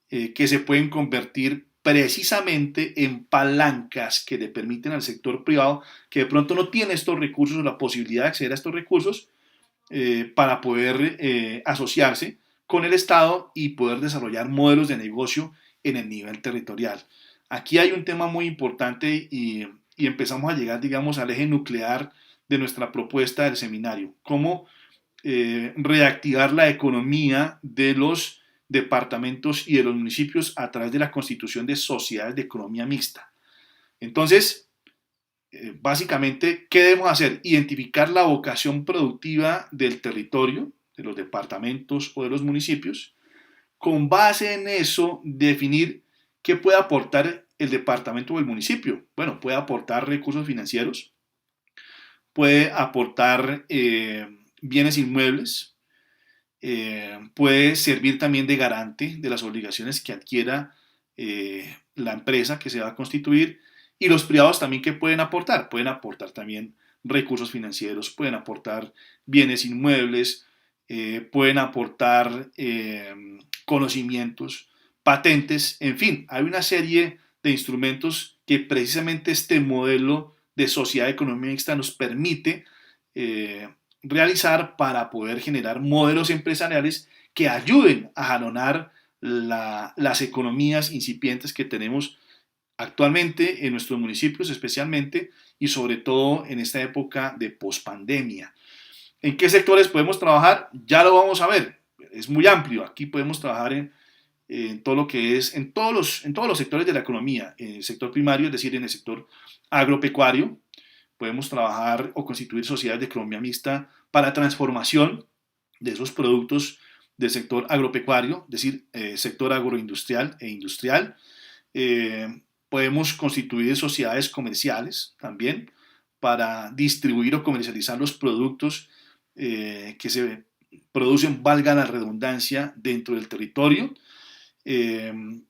que se pueden convertir precisamente en palancas que le permiten al sector privado que de pronto no tiene estos recursos o la posibilidad de acceder a estos recursos para poder asociarse con el Estado y poder desarrollar modelos de negocio en el nivel territorial. Aquí hay un tema muy importante y empezamos a llegar, digamos, al eje nuclear de nuestra propuesta del seminario, cómo reactivar la economía de los departamentos y de los municipios a través de la constitución de sociedades de economía mixta. Entonces, básicamente, ¿qué debemos hacer? Identificar la vocación productiva del territorio, de los departamentos o de los municipios. Con base en eso, definir qué puede aportar el departamento o el municipio. Bueno, puede aportar recursos financieros, puede aportar bienes inmuebles, puede servir también de garante de las obligaciones que adquiera la empresa que se va a constituir, y los privados también que pueden aportar también recursos financieros, pueden aportar bienes inmuebles, pueden aportar conocimientos, patentes, en fin, hay una serie de instrumentos que precisamente este modelo de sociedad económica mixta nos permite realizar para poder generar modelos empresariales que ayuden a jalonar las economías incipientes que tenemos actualmente en nuestros municipios especialmente y sobre todo en esta época de pospandemia. ¿En qué sectores podemos trabajar? Ya lo vamos a ver. Es muy amplio. Aquí podemos trabajar en todo lo que es, en todos los sectores de la economía. En el sector primario, es decir, en el sector agropecuario. Podemos trabajar o constituir sociedades de economía mixta para transformación de esos productos del sector agropecuario, es decir, sector agroindustrial e industrial. Podemos constituir sociedades comerciales también para distribuir o comercializar los productos que se producen, valga la redundancia, dentro del territorio.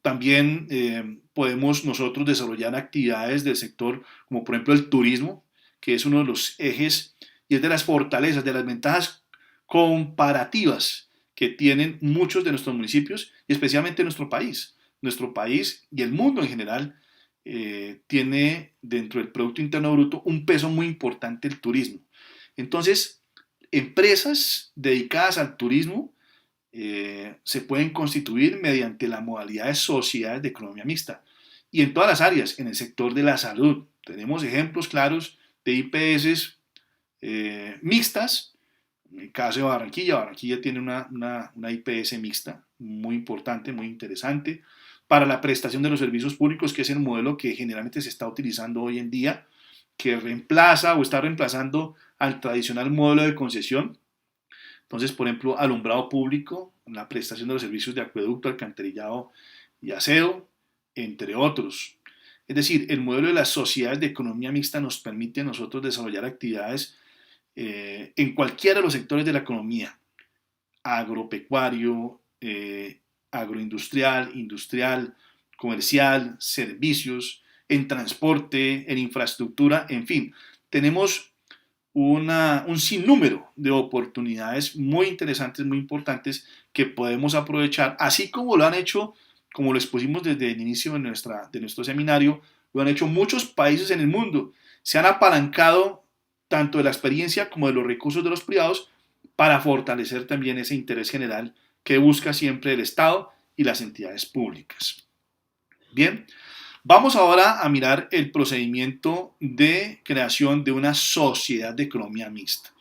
También podemos nosotros desarrollar actividades del sector como por ejemplo el turismo, que es uno de los ejes y es de las fortalezas, de las ventajas comparativas que tienen muchos de nuestros municipios y especialmente nuestro país. Nuestro país y el mundo en general tiene dentro del Producto Interno Bruto un peso muy importante el turismo. Entonces, empresas dedicadas al turismo se pueden constituir mediante la modalidad de sociedades de economía mixta. Y en todas las áreas, en el sector de la salud, tenemos ejemplos claros de IPS mixtas. En el caso de Barranquilla, Barranquilla tiene una IPS mixta muy importante, muy interesante para la prestación de los servicios públicos, que es el modelo que generalmente se está utilizando hoy en día, que reemplaza o está reemplazando al tradicional modelo de concesión. Entonces, por ejemplo, alumbrado público, la prestación de los servicios de acueducto, alcantarillado y aseo, entre otros. Es decir, el modelo de las sociedades de economía mixta nos permite a nosotros desarrollar actividades en cualquiera de los sectores de la economía, agropecuario, agroindustrial, industrial, comercial, servicios, en transporte, en infraestructura, en fin, tenemos un sinnúmero de oportunidades muy interesantes, muy importantes que podemos aprovechar, así como lo han hecho, como lo expusimos desde el inicio de nuestro seminario, lo han hecho muchos países en el mundo. Se han apalancado tanto de la experiencia como de los recursos de los privados para fortalecer también ese interés general que busca siempre el Estado y las entidades públicas. Bien, vamos ahora a mirar el procedimiento de creación de una sociedad de economía mixta.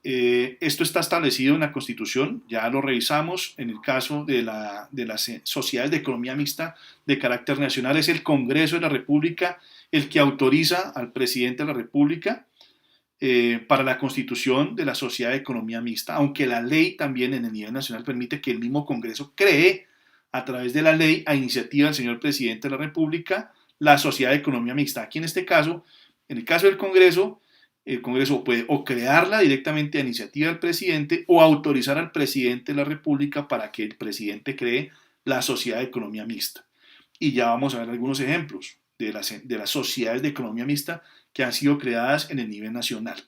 Esto está establecido en la Constitución, ya lo revisamos. En el caso de las sociedades de economía mixta de carácter nacional, es el Congreso de la República el que autoriza al presidente de la República para la constitución de la sociedad de economía mixta, aunque la ley también en el nivel nacional permite que el mismo Congreso cree a través de la ley, a iniciativa del señor presidente de la República, la sociedad de economía mixta. Aquí en este caso, en el caso del Congreso, el Congreso puede o crearla directamente a iniciativa del presidente o autorizar al presidente de la República para que el presidente cree la sociedad de economía mixta. Y ya vamos a ver algunos ejemplos de las sociedades de economía mixta que han sido creadas en el nivel nacional.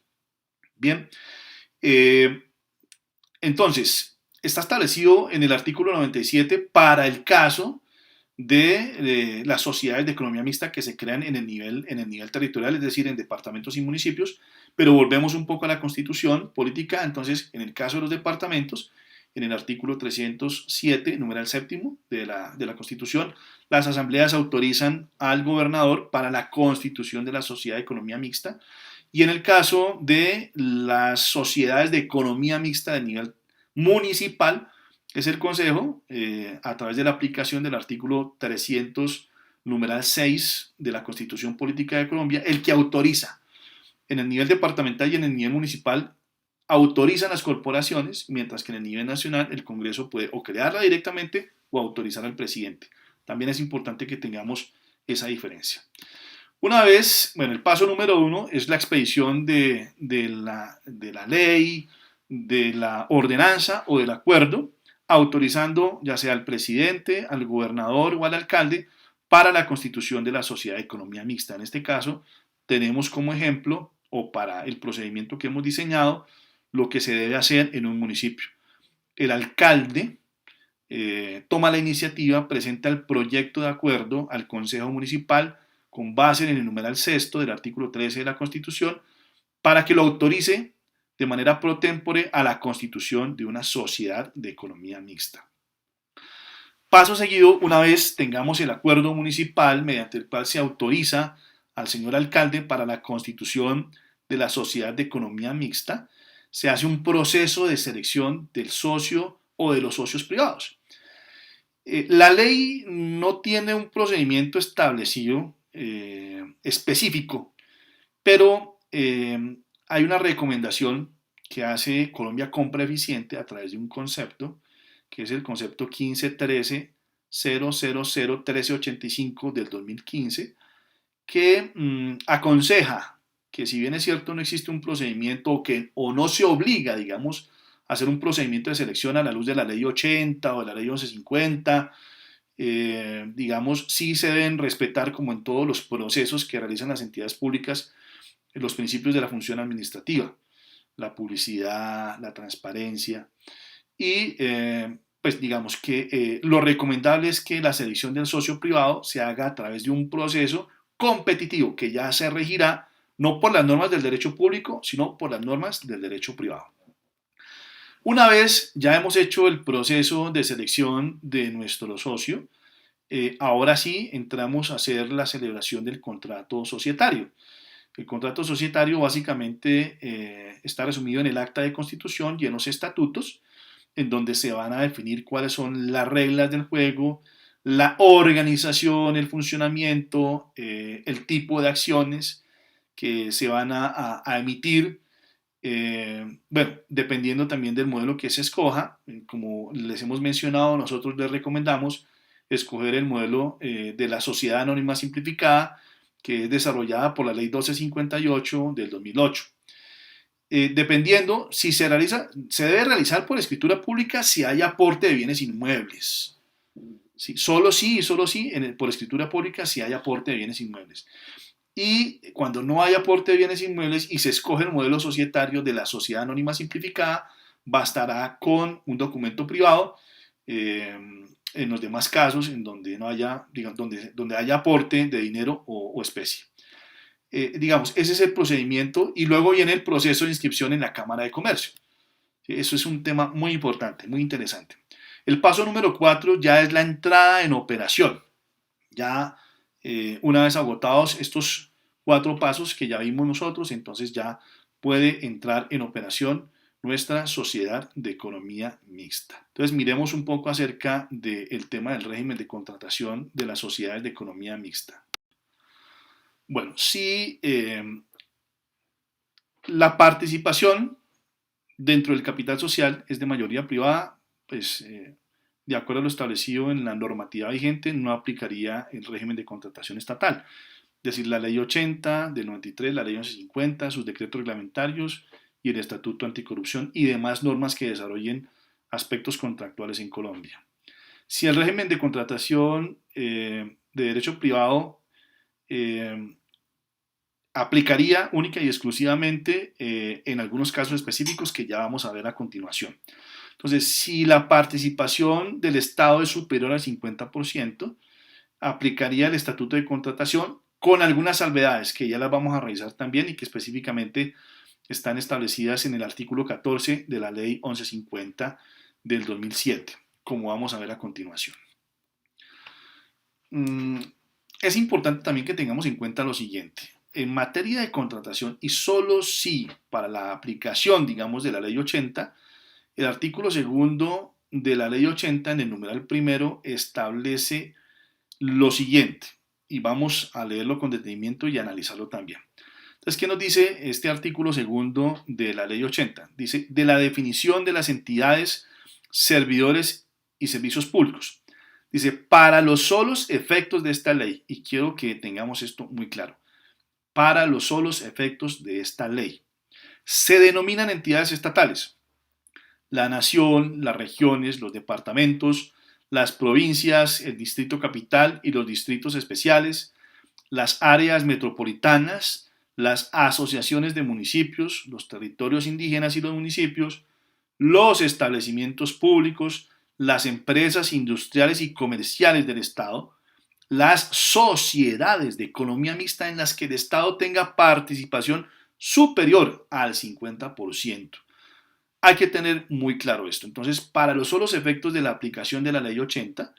Bien, eh, entonces, está establecido en el artículo 97 para el caso de las sociedades de economía mixta que se crean en el nivel territorial, es decir, en departamentos y municipios, pero volvemos un poco a la constitución política. Entonces, en el caso de los departamentos, en el artículo 307, numeral séptimo de la constitución, las asambleas autorizan al gobernador para la constitución de la sociedad de economía mixta, y en el caso de las sociedades de economía mixta de nivel municipal, es el Consejo, a través de la aplicación del artículo 300, numeral 6 de la Constitución Política de Colombia, el que autoriza. En el nivel departamental y en el nivel municipal autorizan las corporaciones, mientras que en el nivel nacional el Congreso puede o crearla directamente o autorizar al presidente. También es importante que tengamos esa diferencia. Una vez, bueno, el paso número 1 es la expedición de la ley, de la ordenanza o del acuerdo, autorizando ya sea al presidente, al gobernador o al alcalde para la constitución de la sociedad de economía mixta. En este caso, tenemos como ejemplo, o para el procedimiento que hemos diseñado, lo que se debe hacer en un municipio. El alcalde toma la iniciativa, presenta el proyecto de acuerdo al Consejo Municipal con base en el numeral sexto del artículo 13 de la Constitución para que lo autorice de manera pro tempore a la constitución de una sociedad de economía mixta. Paso seguido, una vez tengamos el acuerdo municipal mediante el cual se autoriza al señor alcalde para la constitución de la sociedad de economía mixta, se hace un proceso de selección del socio o de los socios privados. La ley no tiene un procedimiento establecido específico, pero hay una recomendación que hace Colombia Compra Eficiente a través de un concepto, que es el concepto 1513-000-1385 del 2015, que aconseja que, si bien es cierto no existe un procedimiento o no se obliga, digamos, a hacer un procedimiento de selección a la luz de la ley 80 o de la ley 1150, digamos, sí se deben respetar, como en todos los procesos que realizan las entidades públicas, los principios de la función administrativa, la publicidad, la transparencia, y pues digamos que lo recomendable es que la selección del socio privado se haga a través de un proceso competitivo que ya se regirá no por las normas del derecho público, sino por las normas del derecho privado. Una vez ya hemos hecho el proceso de selección de nuestro socio, ahora sí entramos a hacer la celebración del contrato societario. El contrato societario básicamente está resumido en el acta de constitución y en los estatutos, en donde se van a definir cuáles son las reglas del juego, la organización, el funcionamiento, el tipo de acciones que se van a emitir, bueno, dependiendo también del modelo que se escoja. Como les hemos mencionado, nosotros les recomendamos escoger el modelo de la sociedad anónima simplificada, que es desarrollada por la ley 1258 del 2008. dependiendo si se realiza, se debe realizar por escritura pública si hay aporte de bienes inmuebles. ¿Sí? Solo sí y solo sí por escritura pública si hay aporte de bienes inmuebles. Y cuando no hay aporte de bienes inmuebles y se escoge el modelo societario de la sociedad anónima simplificada, bastará con un documento privado. En los demás casos, en donde no haya, digamos, donde haya aporte de dinero o especie. Digamos, ese es el procedimiento y luego viene el proceso de inscripción en la Cámara de Comercio. ¿Sí? Eso es un tema muy importante, muy interesante. El paso número 4 ya es la entrada en operación. Ya una vez agotados estos 4 pasos que ya vimos nosotros, entonces ya puede entrar en operación nuestra sociedad de economía mixta. Entonces miremos un poco acerca del tema del régimen de contratación de las sociedades de economía mixta. Bueno, si la participación dentro del capital social es de mayoría privada, pues de acuerdo a lo establecido en la normativa vigente, no aplicaría el régimen de contratación estatal. Es decir, la ley 80 del 93, la ley 1150, sus decretos reglamentarios y el estatuto anticorrupción y demás normas que desarrollen aspectos contractuales en Colombia. Si el régimen de contratación de derecho privado aplicaría única y exclusivamente en algunos casos específicos que ya vamos a ver a continuación. Entonces, si la participación del Estado es superior al 50%, aplicaría el estatuto de contratación con algunas salvedades que ya las vamos a revisar también y que específicamente están establecidas en el artículo 14 de la ley 1150 del 2007, como vamos a ver a continuación. Es importante también que tengamos en cuenta lo siguiente. En materia de contratación, y solo si para la aplicación, digamos, de la ley 80, el artículo segundo de la ley 80, en el numeral primero, establece lo siguiente, y vamos a leerlo con detenimiento y analizarlo también. Entonces, ¿qué nos dice este artículo segundo de la ley 80? Dice, de la definición de las entidades, servidores y servicios públicos. Dice, para los solos efectos de esta ley, y quiero que tengamos esto muy claro, para los solos efectos de esta ley, se denominan entidades estatales. La nación, las regiones, los departamentos, las provincias, el distrito capital y los distritos especiales, las áreas metropolitanas, las asociaciones de municipios, los territorios indígenas y los municipios, los establecimientos públicos, las empresas industriales y comerciales del Estado, las sociedades de economía mixta en las que el Estado tenga participación superior al 50%. Hay que tener muy claro esto. Entonces, para los solos efectos de la aplicación de la ley 80,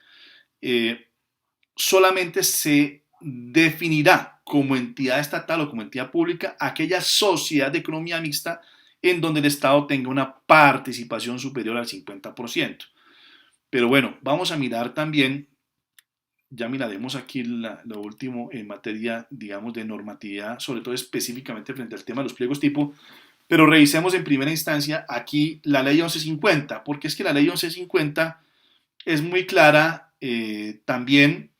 solamente se definirá como entidad estatal o como entidad pública aquella sociedad de economía mixta en donde el Estado tenga una participación superior al 50%. Pero bueno, vamos a mirar también, ya miraremos aquí lo último en materia, digamos, de normatividad, sobre todo específicamente frente al tema de los pliegos tipo, pero revisemos en primera instancia aquí la ley 1150, porque es que la ley 1150 es muy clara también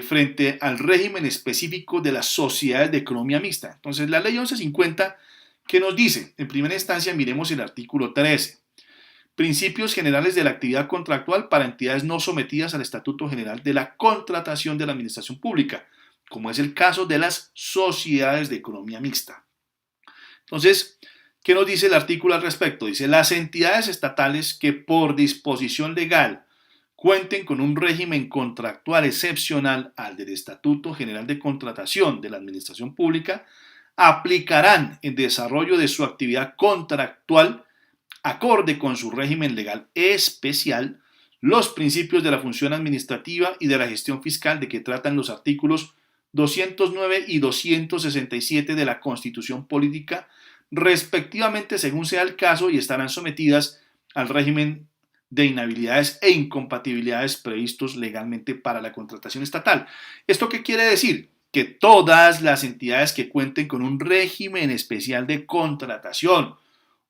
frente al régimen específico de las sociedades de economía mixta. Entonces, la ley 1150, ¿qué nos dice? En primera instancia, miremos el artículo 13. Principios generales de la actividad contractual para entidades no sometidas al Estatuto General de la Contratación de la Administración Pública, como es el caso de las sociedades de economía mixta. Entonces, ¿qué nos dice el artículo al respecto? Dice, las entidades estatales que por disposición legal cuenten con un régimen contractual excepcional al del Estatuto General de Contratación de la Administración Pública, aplicarán en desarrollo de su actividad contractual, acorde con su régimen legal especial, los principios de la función administrativa y de la gestión fiscal de que tratan los artículos 209 y 267 de la Constitución Política, respectivamente según sea el caso, y estarán sometidas al régimen de inhabilidades e incompatibilidades previstos legalmente para la contratación estatal. ¿Esto qué quiere decir? Que todas las entidades que cuenten con un régimen especial de contratación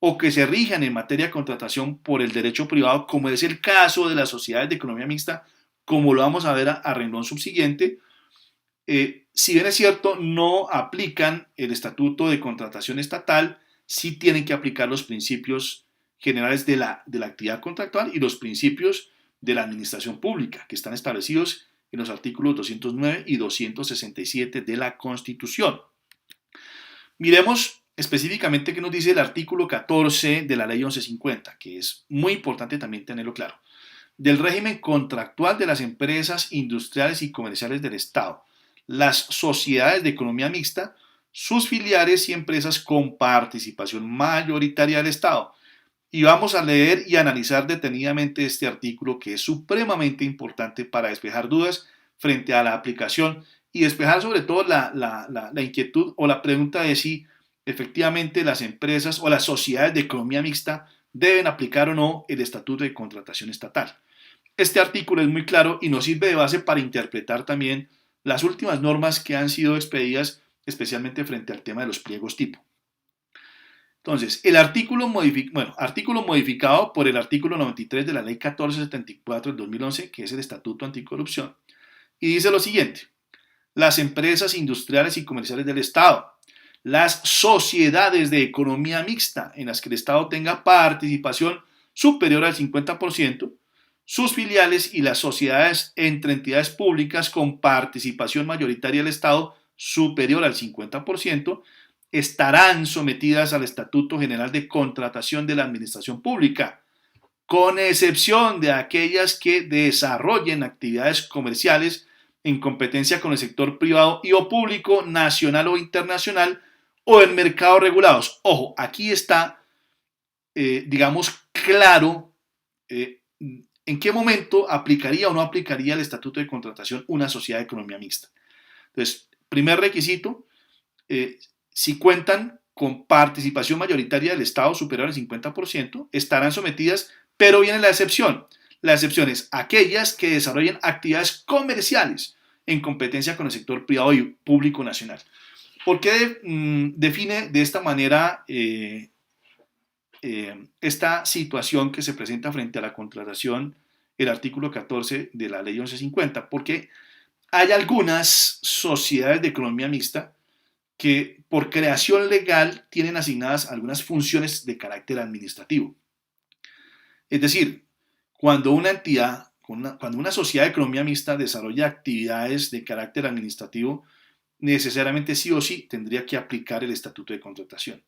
o que se rijan en materia de contratación por el derecho privado, como es el caso de las sociedades de economía mixta, como lo vamos a ver a renglón subsiguiente, si bien es cierto, no aplican el estatuto de contratación estatal, sí tienen que aplicar los principios generales de la actividad contractual y los principios de la administración pública, que están establecidos en los artículos 209 y 267 de la Constitución. Miremos específicamente qué nos dice el artículo 14 de la Ley 1150, que es muy importante también tenerlo claro. Del régimen contractual de las empresas industriales y comerciales del Estado, las sociedades de economía mixta, sus filiales y empresas con participación mayoritaria del Estado. Y vamos a leer y analizar detenidamente este artículo, que es supremamente importante para despejar dudas frente a la aplicación y despejar sobre todo la inquietud o la pregunta de si efectivamente las empresas o las sociedades de economía mixta deben aplicar o no el Estatuto de Contratación Estatal. Este artículo es muy claro y nos sirve de base para interpretar también las últimas normas que han sido expedidas, especialmente frente al tema de los pliegos tipo. Entonces, el artículo modificado por el artículo 93 de la Ley 1474 del 2011, que es el Estatuto Anticorrupción, y dice lo siguiente: las empresas industriales y comerciales del Estado, las sociedades de economía mixta en las que el Estado tenga participación superior al 50%, sus filiales y las sociedades entre entidades públicas con participación mayoritaria del Estado superior al 50%, estarán sometidas al Estatuto General de Contratación de la Administración Pública, con excepción de aquellas que desarrollen actividades comerciales en competencia con el sector privado y o público, nacional o internacional, o en mercados regulados. Ojo, aquí está, digamos, claro en qué momento aplicaría o no aplicaría el Estatuto de Contratación una sociedad de economía mixta. Entonces, primer requisito, si cuentan con participación mayoritaria del Estado superior al 50%, estarán sometidas, pero viene la excepción. La excepción es aquellas que desarrollen actividades comerciales en competencia con el sector privado y público nacional. ¿Por qué define de esta manera esta situación que se presenta frente a la contratación el artículo 14 de la Ley 1150? Porque hay algunas sociedades de economía mixta que por creación legal tienen asignadas algunas funciones de carácter administrativo. Es decir, cuando una entidad, cuando una sociedad de economía mixta desarrolla actividades de carácter administrativo, necesariamente sí o sí tendría que aplicar el Estatuto de Contratación.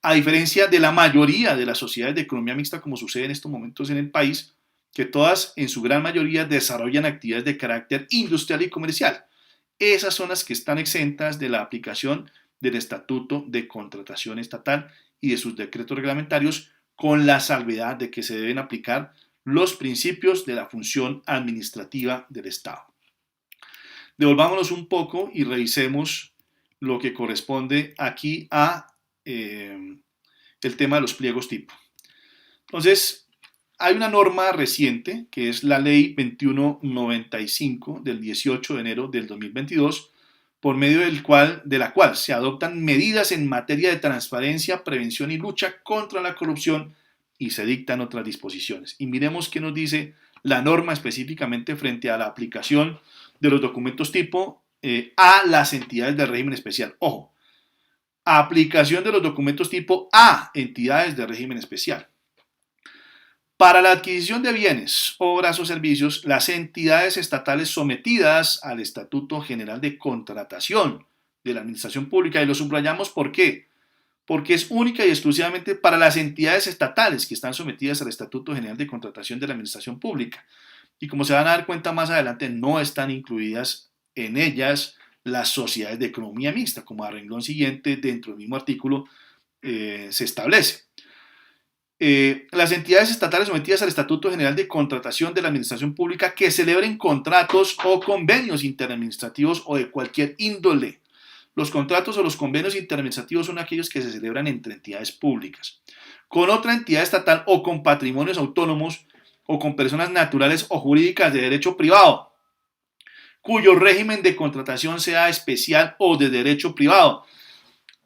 A diferencia de la mayoría de las sociedades de economía mixta, como sucede en estos momentos en el país, que todas en su gran mayoría desarrollan actividades de carácter industrial y comercial. Esas son las que están exentas de la aplicación del Estatuto de Contratación Estatal y de sus decretos reglamentarios, con la salvedad de que se deben aplicar los principios de la función administrativa del Estado. Devolvámonos un poco y revisemos lo que corresponde aquí a el tema de los pliegos tipo. Entonces, hay una norma reciente, que es la Ley 2195 del 18 de enero del 2022, por medio de la cual se adoptan medidas en materia de transparencia, prevención y lucha contra la corrupción y se dictan otras disposiciones. Y miremos qué nos dice la norma específicamente frente a la aplicación de los documentos tipo a las entidades del régimen especial. Ojo, aplicación de los documentos tipo a entidades de régimen especial. Para la adquisición de bienes, obras o servicios, las entidades estatales sometidas al Estatuto General de Contratación de la Administración Pública, y lo subrayamos ¿por qué? Porque es única y exclusivamente para las entidades estatales que están sometidas al Estatuto General de Contratación de la Administración Pública. Y como se van a dar cuenta más adelante, no están incluidas en ellas las sociedades de economía mixta, como a renglón siguiente dentro del mismo artículo se establece. Las entidades estatales sometidas al Estatuto General de Contratación de la Administración Pública que celebren contratos o convenios interadministrativos o de cualquier índole. Los contratos o los convenios interadministrativos son aquellos que se celebran entre entidades públicas, con otra entidad estatal o con patrimonios autónomos o con personas naturales o jurídicas de derecho privado, cuyo régimen de contratación sea especial o de derecho privado.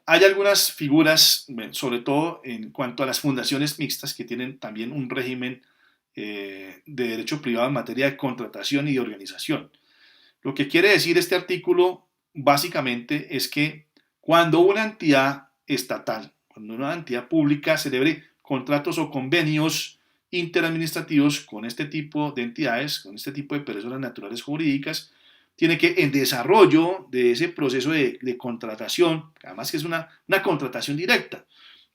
Hay algunas figuras, sobre todo en cuanto a las fundaciones mixtas, que tienen también un régimen de derecho privado en materia de contratación y de organización. Lo que quiere decir este artículo básicamente es que cuando una entidad estatal, cuando una entidad pública celebre contratos o convenios interadministrativos con este tipo de entidades, con este tipo de personas naturales jurídicas, tiene que, en desarrollo de ese proceso de contratación, además que es una contratación directa,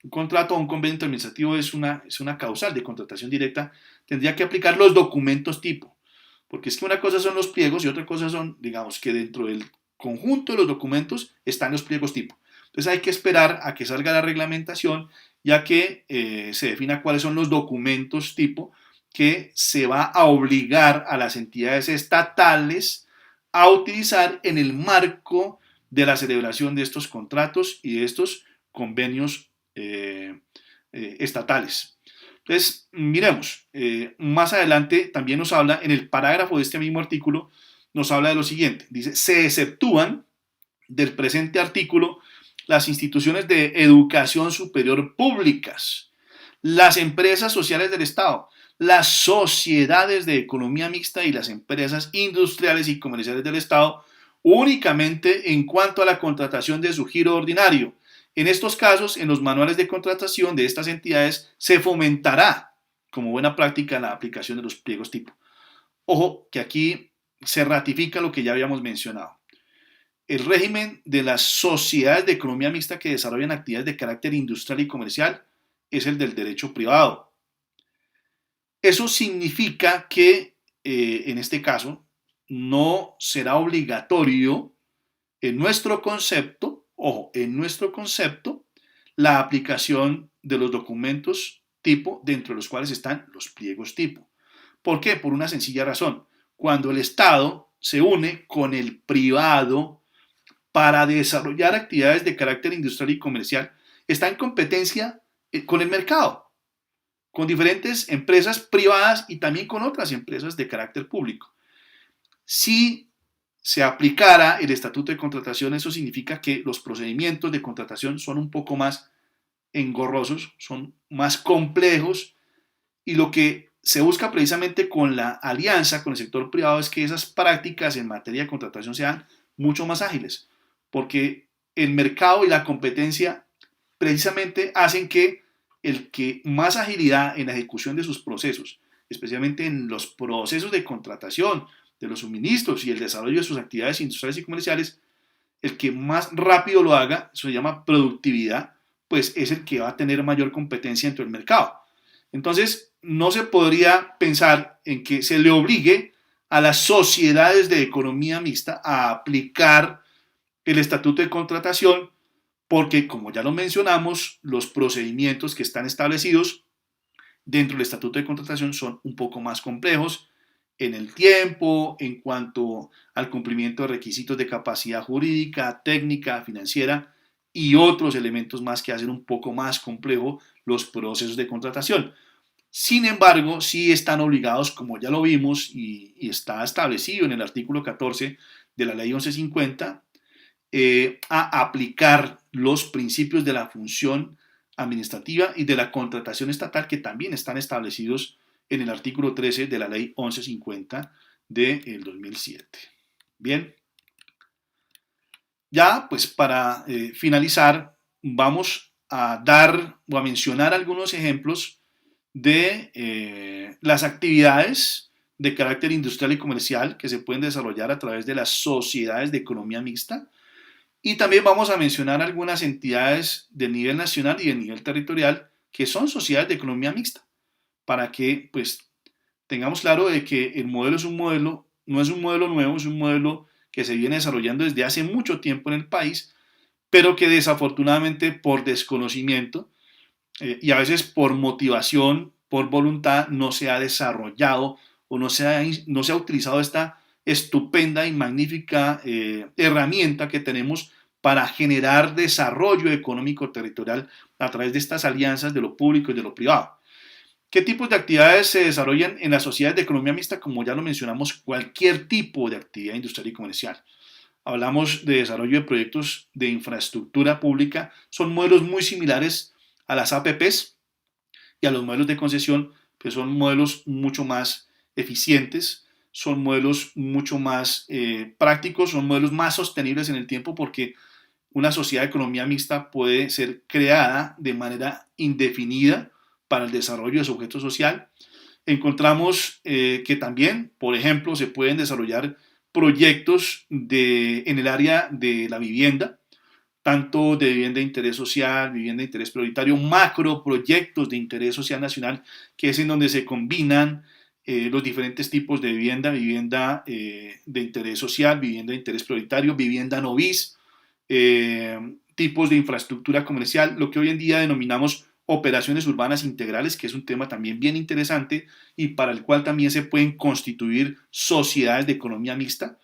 un contrato o un convenio administrativo es una causal de contratación directa, tendría que aplicar los documentos tipo, porque es que una cosa son los pliegos y otra cosa son, digamos, que dentro del conjunto de los documentos están los pliegos tipo. Entonces hay que esperar a que salga la reglamentación, ya que se defina cuáles son los documentos tipo que se va a obligar a las entidades estatales a utilizar en el marco de la celebración de estos contratos y de estos convenios estatales. Entonces, miremos, más adelante también nos habla, en el parágrafo de este mismo artículo, nos habla de lo siguiente, dice, se exceptúan del presente artículo las instituciones de educación superior públicas, las empresas sociales del Estado, las sociedades de economía mixta y las empresas industriales y comerciales del Estado únicamente en cuanto a la contratación de su giro ordinario. En estos casos, en los manuales de contratación de estas entidades se fomentará como buena práctica la aplicación de los pliegos tipo. Ojo, que aquí se ratifica lo que ya habíamos mencionado. El régimen de las sociedades de economía mixta que desarrollan actividades de carácter industrial y comercial es el del derecho privado. Eso significa que en este caso no será obligatorio en nuestro concepto, ojo, en nuestro concepto, la aplicación de los documentos tipo dentro de los cuales están los pliegos tipo. ¿Por qué? Por una sencilla razón. Cuando el Estado se une con el privado para desarrollar actividades de carácter industrial y comercial, está en competencia con el mercado, con diferentes empresas privadas y también con otras empresas de carácter público. Si se aplicara el estatuto de contratación, eso significa que los procedimientos de contratación son un poco más engorrosos, son más complejos y lo que se busca precisamente con la alianza con el sector privado es que esas prácticas en materia de contratación sean mucho más ágiles, porque el mercado y la competencia precisamente hacen que el que más agilidad en la ejecución de sus procesos, especialmente en los procesos de contratación, de los suministros y el desarrollo de sus actividades industriales y comerciales, el que más rápido lo haga, eso se llama productividad, pues es el que va a tener mayor competencia dentro del mercado. Entonces, no se podría pensar en que se le obligue a las sociedades de economía mixta a aplicar el estatuto de contratación porque, como ya lo mencionamos, los procedimientos que están establecidos dentro del estatuto de contratación son un poco más complejos en el tiempo, en cuanto al cumplimiento de requisitos de capacidad jurídica, técnica, financiera y otros elementos más que hacen un poco más complejo los procesos de contratación. Sin embargo, sí están obligados, como ya lo vimos y está establecido en el artículo 14 de la ley 1150, a aplicar los principios de la función administrativa y de la contratación estatal que también están establecidos en el artículo 13 de la ley 1150 del 2007. Bien, ya pues para finalizar vamos a dar o a mencionar algunos ejemplos de las actividades de carácter industrial y comercial que se pueden desarrollar a través de las sociedades de economía mixta. Y también vamos a mencionar algunas entidades de nivel nacional y de nivel territorial que son sociedades de economía mixta, para que pues tengamos claro de que el modelo es un modelo, no es un modelo nuevo, es un modelo que se viene desarrollando desde hace mucho tiempo en el país, pero que desafortunadamente por desconocimiento y a veces por motivación, por voluntad, no se ha desarrollado o no se ha utilizado esta estupenda y magnífica herramienta que tenemos para generar desarrollo económico territorial a través de estas alianzas de lo público y de lo privado. ¿Qué tipos de actividades se desarrollan en las sociedades de economía mixta? Como ya lo mencionamos, cualquier tipo de actividad industrial y comercial. Hablamos de desarrollo de proyectos de infraestructura pública, son modelos muy similares a las APPs y a los modelos de concesión, que son modelos mucho más eficientes, son modelos mucho más prácticos, son modelos más sostenibles en el tiempo porque una sociedad de economía mixta puede ser creada de manera indefinida para el desarrollo de su objeto social. Encontramos que también, por ejemplo, se pueden desarrollar proyectos en el área de la vivienda, tanto de vivienda de interés social, vivienda de interés prioritario, macro proyectos de interés social nacional, que es en donde se combinan los diferentes tipos de vivienda, vivienda de interés social, vivienda de interés prioritario, vivienda no bis, tipos de infraestructura comercial, lo que hoy en día denominamos operaciones urbanas integrales, que es un tema también bien interesante y para el cual también se pueden constituir sociedades de economía mixta.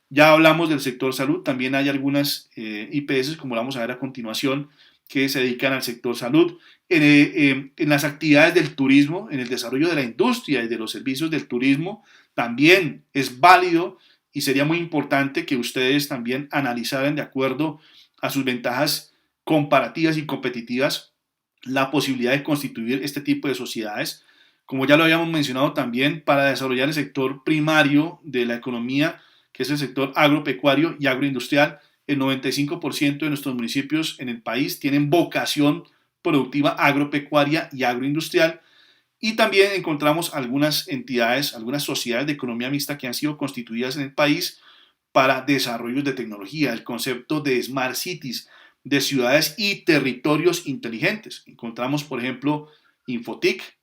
Ya hablamos del sector salud, también hay algunas IPS, como vamos a ver a continuación, que se dedican al sector salud. En las actividades del turismo, en el desarrollo de la industria y de los servicios del turismo, también es válido y sería muy importante que ustedes también analizaran de acuerdo a sus ventajas comparativas y competitivas la posibilidad de constituir este tipo de sociedades. Como ya lo habíamos mencionado también, para desarrollar el sector primario de la economía, que es el sector agropecuario y agroindustrial, el 95% de nuestros municipios en el país tienen vocación productiva agropecuaria y agroindustrial. Y también encontramos algunas entidades, algunas sociedades de economía mixta que han sido constituidas en el país para desarrollos de tecnología, el concepto de Smart Cities, de ciudades y territorios inteligentes. Encontramos, por ejemplo, Infotic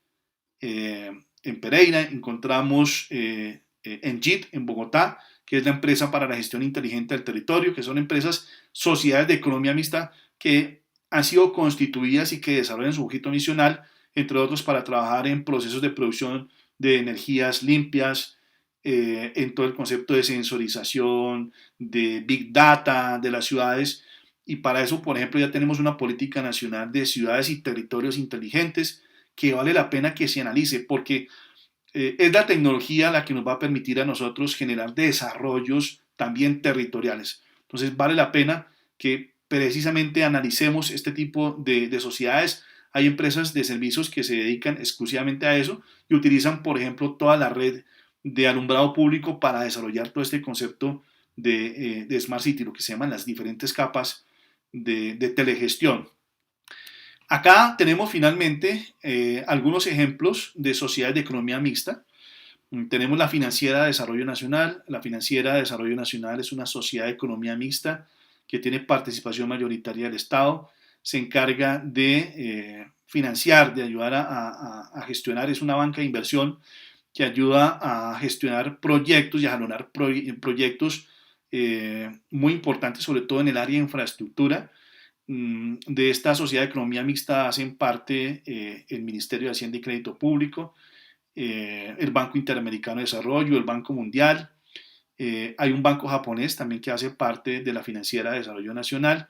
en Pereira, encontramos Engit en Bogotá, que es la empresa para la gestión inteligente del territorio, que son empresas, sociedades de economía mixta que han sido constituidas y que desarrollan su objeto misional, entre otros para trabajar en procesos de producción de energías limpias, en todo el concepto de sensorización, de big data de las ciudades. Y para eso, por ejemplo, ya tenemos una política nacional de ciudades y territorios inteligentes que vale la pena que se analice, porque es la tecnología la que nos va a permitir a nosotros generar desarrollos también territoriales. Entonces vale la pena que precisamente analicemos este tipo de sociedades. Hay empresas de servicios que se dedican exclusivamente a eso y utilizan, por ejemplo, toda la red de alumbrado público para desarrollar todo este concepto de Smart City, lo que se llaman las diferentes capas de telegestión. Acá tenemos finalmente algunos ejemplos de sociedades de economía mixta. Tenemos la Financiera de Desarrollo Nacional. La Financiera de Desarrollo Nacional es una sociedad de economía mixta que tiene participación mayoritaria del Estado. Se encarga de financiar, de ayudar a gestionar. Es una banca de inversión que ayuda a gestionar proyectos y a jalonar proyectos muy importantes, sobre todo en el área de infraestructura. De esta sociedad de economía mixta hacen parte el Ministerio de Hacienda y Crédito Público, el Banco Interamericano de Desarrollo, el Banco Mundial. Hay un banco japonés también que hace parte de la Financiera de Desarrollo Nacional.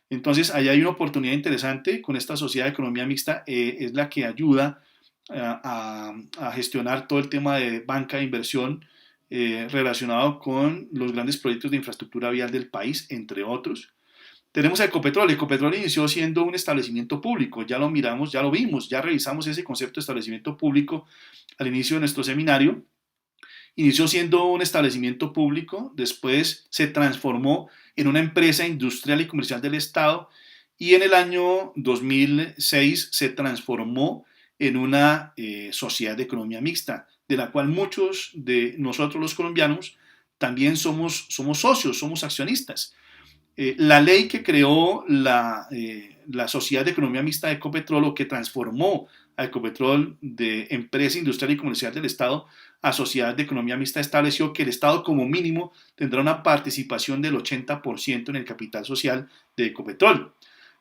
Entonces, ahí hay una oportunidad interesante con esta sociedad de economía mixta, es la que ayuda a gestionar todo el tema de banca de inversión relacionado con los grandes proyectos de infraestructura vial del país, entre otros. Tenemos a Ecopetrol. Ecopetrol inició siendo un establecimiento público, ya lo miramos, ya lo vimos, ya revisamos ese concepto de establecimiento público al inicio de nuestro seminario. Inició siendo un establecimiento público, después se transformó en una empresa industrial y comercial del Estado y en el año 2006 se transformó en una sociedad de economía mixta, de la cual muchos de nosotros los colombianos también somos socios, somos accionistas. La ley que creó la Sociedad de Economía Mixta de Ecopetrol, o que transformó a Ecopetrol de empresa industrial y comercial del Estado a Sociedad de Economía Mixta, estableció que el Estado como mínimo tendrá una participación del 80% en el capital social de Ecopetrol.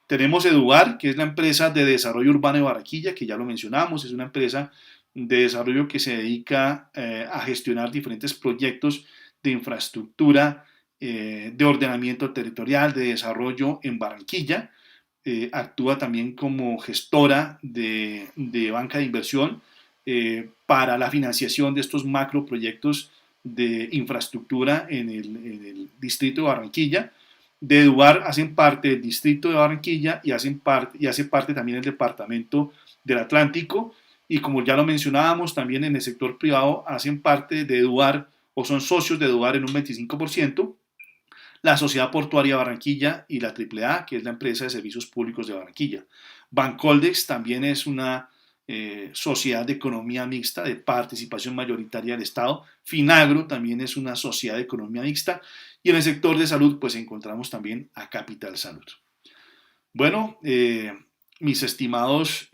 Tenemos Eduar, que es la empresa de desarrollo urbano de Barranquilla, que ya lo mencionamos, es una empresa de desarrollo que se dedica a gestionar diferentes proyectos de infraestructura, de ordenamiento territorial, de desarrollo en Barranquilla. Actúa también como gestora de banca de inversión para la financiación de estos macroproyectos de infraestructura en el distrito de Barranquilla. De Eduar hacen parte del distrito de Barranquilla y hace parte también el departamento del Atlántico. Y como ya lo mencionábamos, también en el sector privado hacen parte de Eduar o son socios de Eduar en un 25%. la Sociedad Portuaria de Barranquilla y la AAA, que es la empresa de servicios públicos de Barranquilla. Bancoldex también es una sociedad de economía mixta, de participación mayoritaria del Estado. Finagro también es una sociedad de economía mixta. Y en el sector de salud, pues encontramos también a Capital Salud. Bueno, mis estimados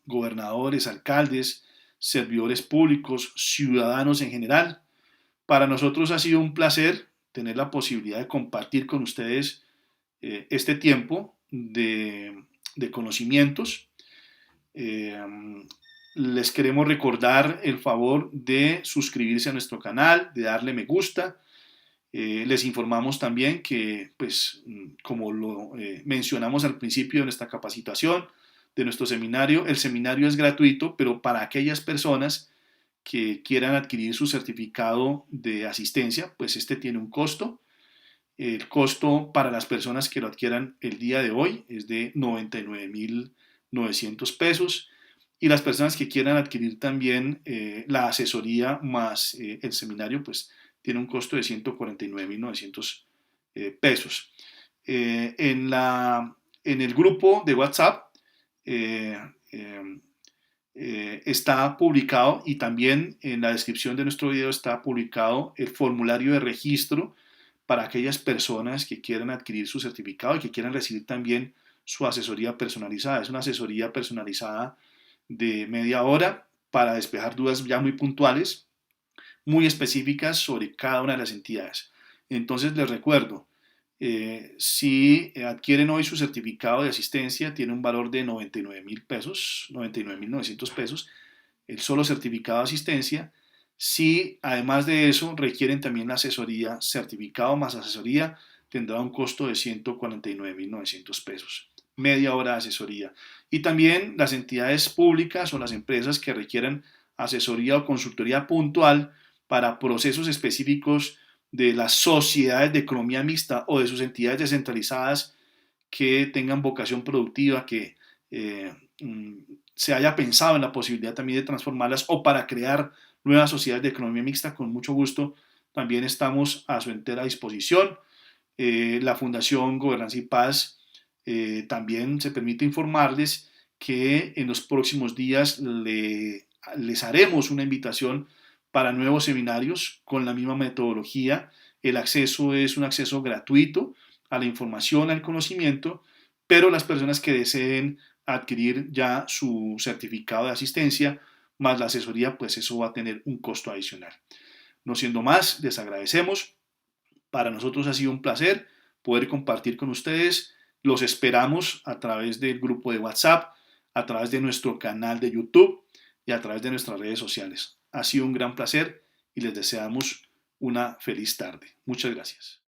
gobernadores, alcaldes, servidores públicos, ciudadanos en general, para nosotros ha sido un placer tener la posibilidad de compartir con ustedes este tiempo de conocimientos. Eh, Les queremos recordar el favor de suscribirse a nuestro canal, de darle me gusta. Les informamos también que, pues, como lo mencionamos al principio de nuestra capacitación, de nuestro seminario, el seminario es gratuito, pero para aquellas personas que quieran adquirir su certificado de asistencia, pues este tiene un costo. El costo para las personas que lo adquieran el día de hoy es de 99.900 pesos. Y las personas que quieran adquirir también la asesoría más el seminario, pues tiene un costo de 149.900 pesos. En el grupo de WhatsApp eh, eh, está publicado, y también en la descripción de nuestro video está publicado el formulario de registro para aquellas personas que quieran adquirir su certificado y que quieran recibir también su asesoría personalizada. Es una asesoría personalizada de media hora para despejar dudas ya muy puntuales, muy específicas sobre cada una de las entidades. Entonces les recuerdo, si adquieren hoy su certificado de asistencia, tiene un valor de 99.000 pesos, 99.900 pesos, el solo certificado de asistencia. Si además de eso requieren también la asesoría, certificado más asesoría, tendrá un costo de 149.900 pesos, media hora de asesoría. Y también las entidades públicas o las empresas que requieran asesoría o consultoría puntual para procesos específicos de las sociedades de economía mixta o de sus entidades descentralizadas que tengan vocación productiva, que eh, se haya pensado en la posibilidad también de transformarlas, o para crear nuevas sociedades de economía mixta, con mucho gusto también estamos a su entera disposición. La Fundación Gobernanza y Paz también se permite informarles que en los próximos días les haremos una invitación para nuevos seminarios con la misma metodología. El acceso es un acceso gratuito a la información, al conocimiento, pero las personas que deseen adquirir ya su certificado de asistencia más la asesoría, pues eso va a tener un costo adicional. No siendo más, les agradecemos. Para nosotros ha sido un placer poder compartir con ustedes. Los esperamos a través del grupo de WhatsApp, a través de nuestro canal de YouTube y a través de nuestras redes sociales. Ha sido un gran placer y les deseamos una feliz tarde. Muchas gracias.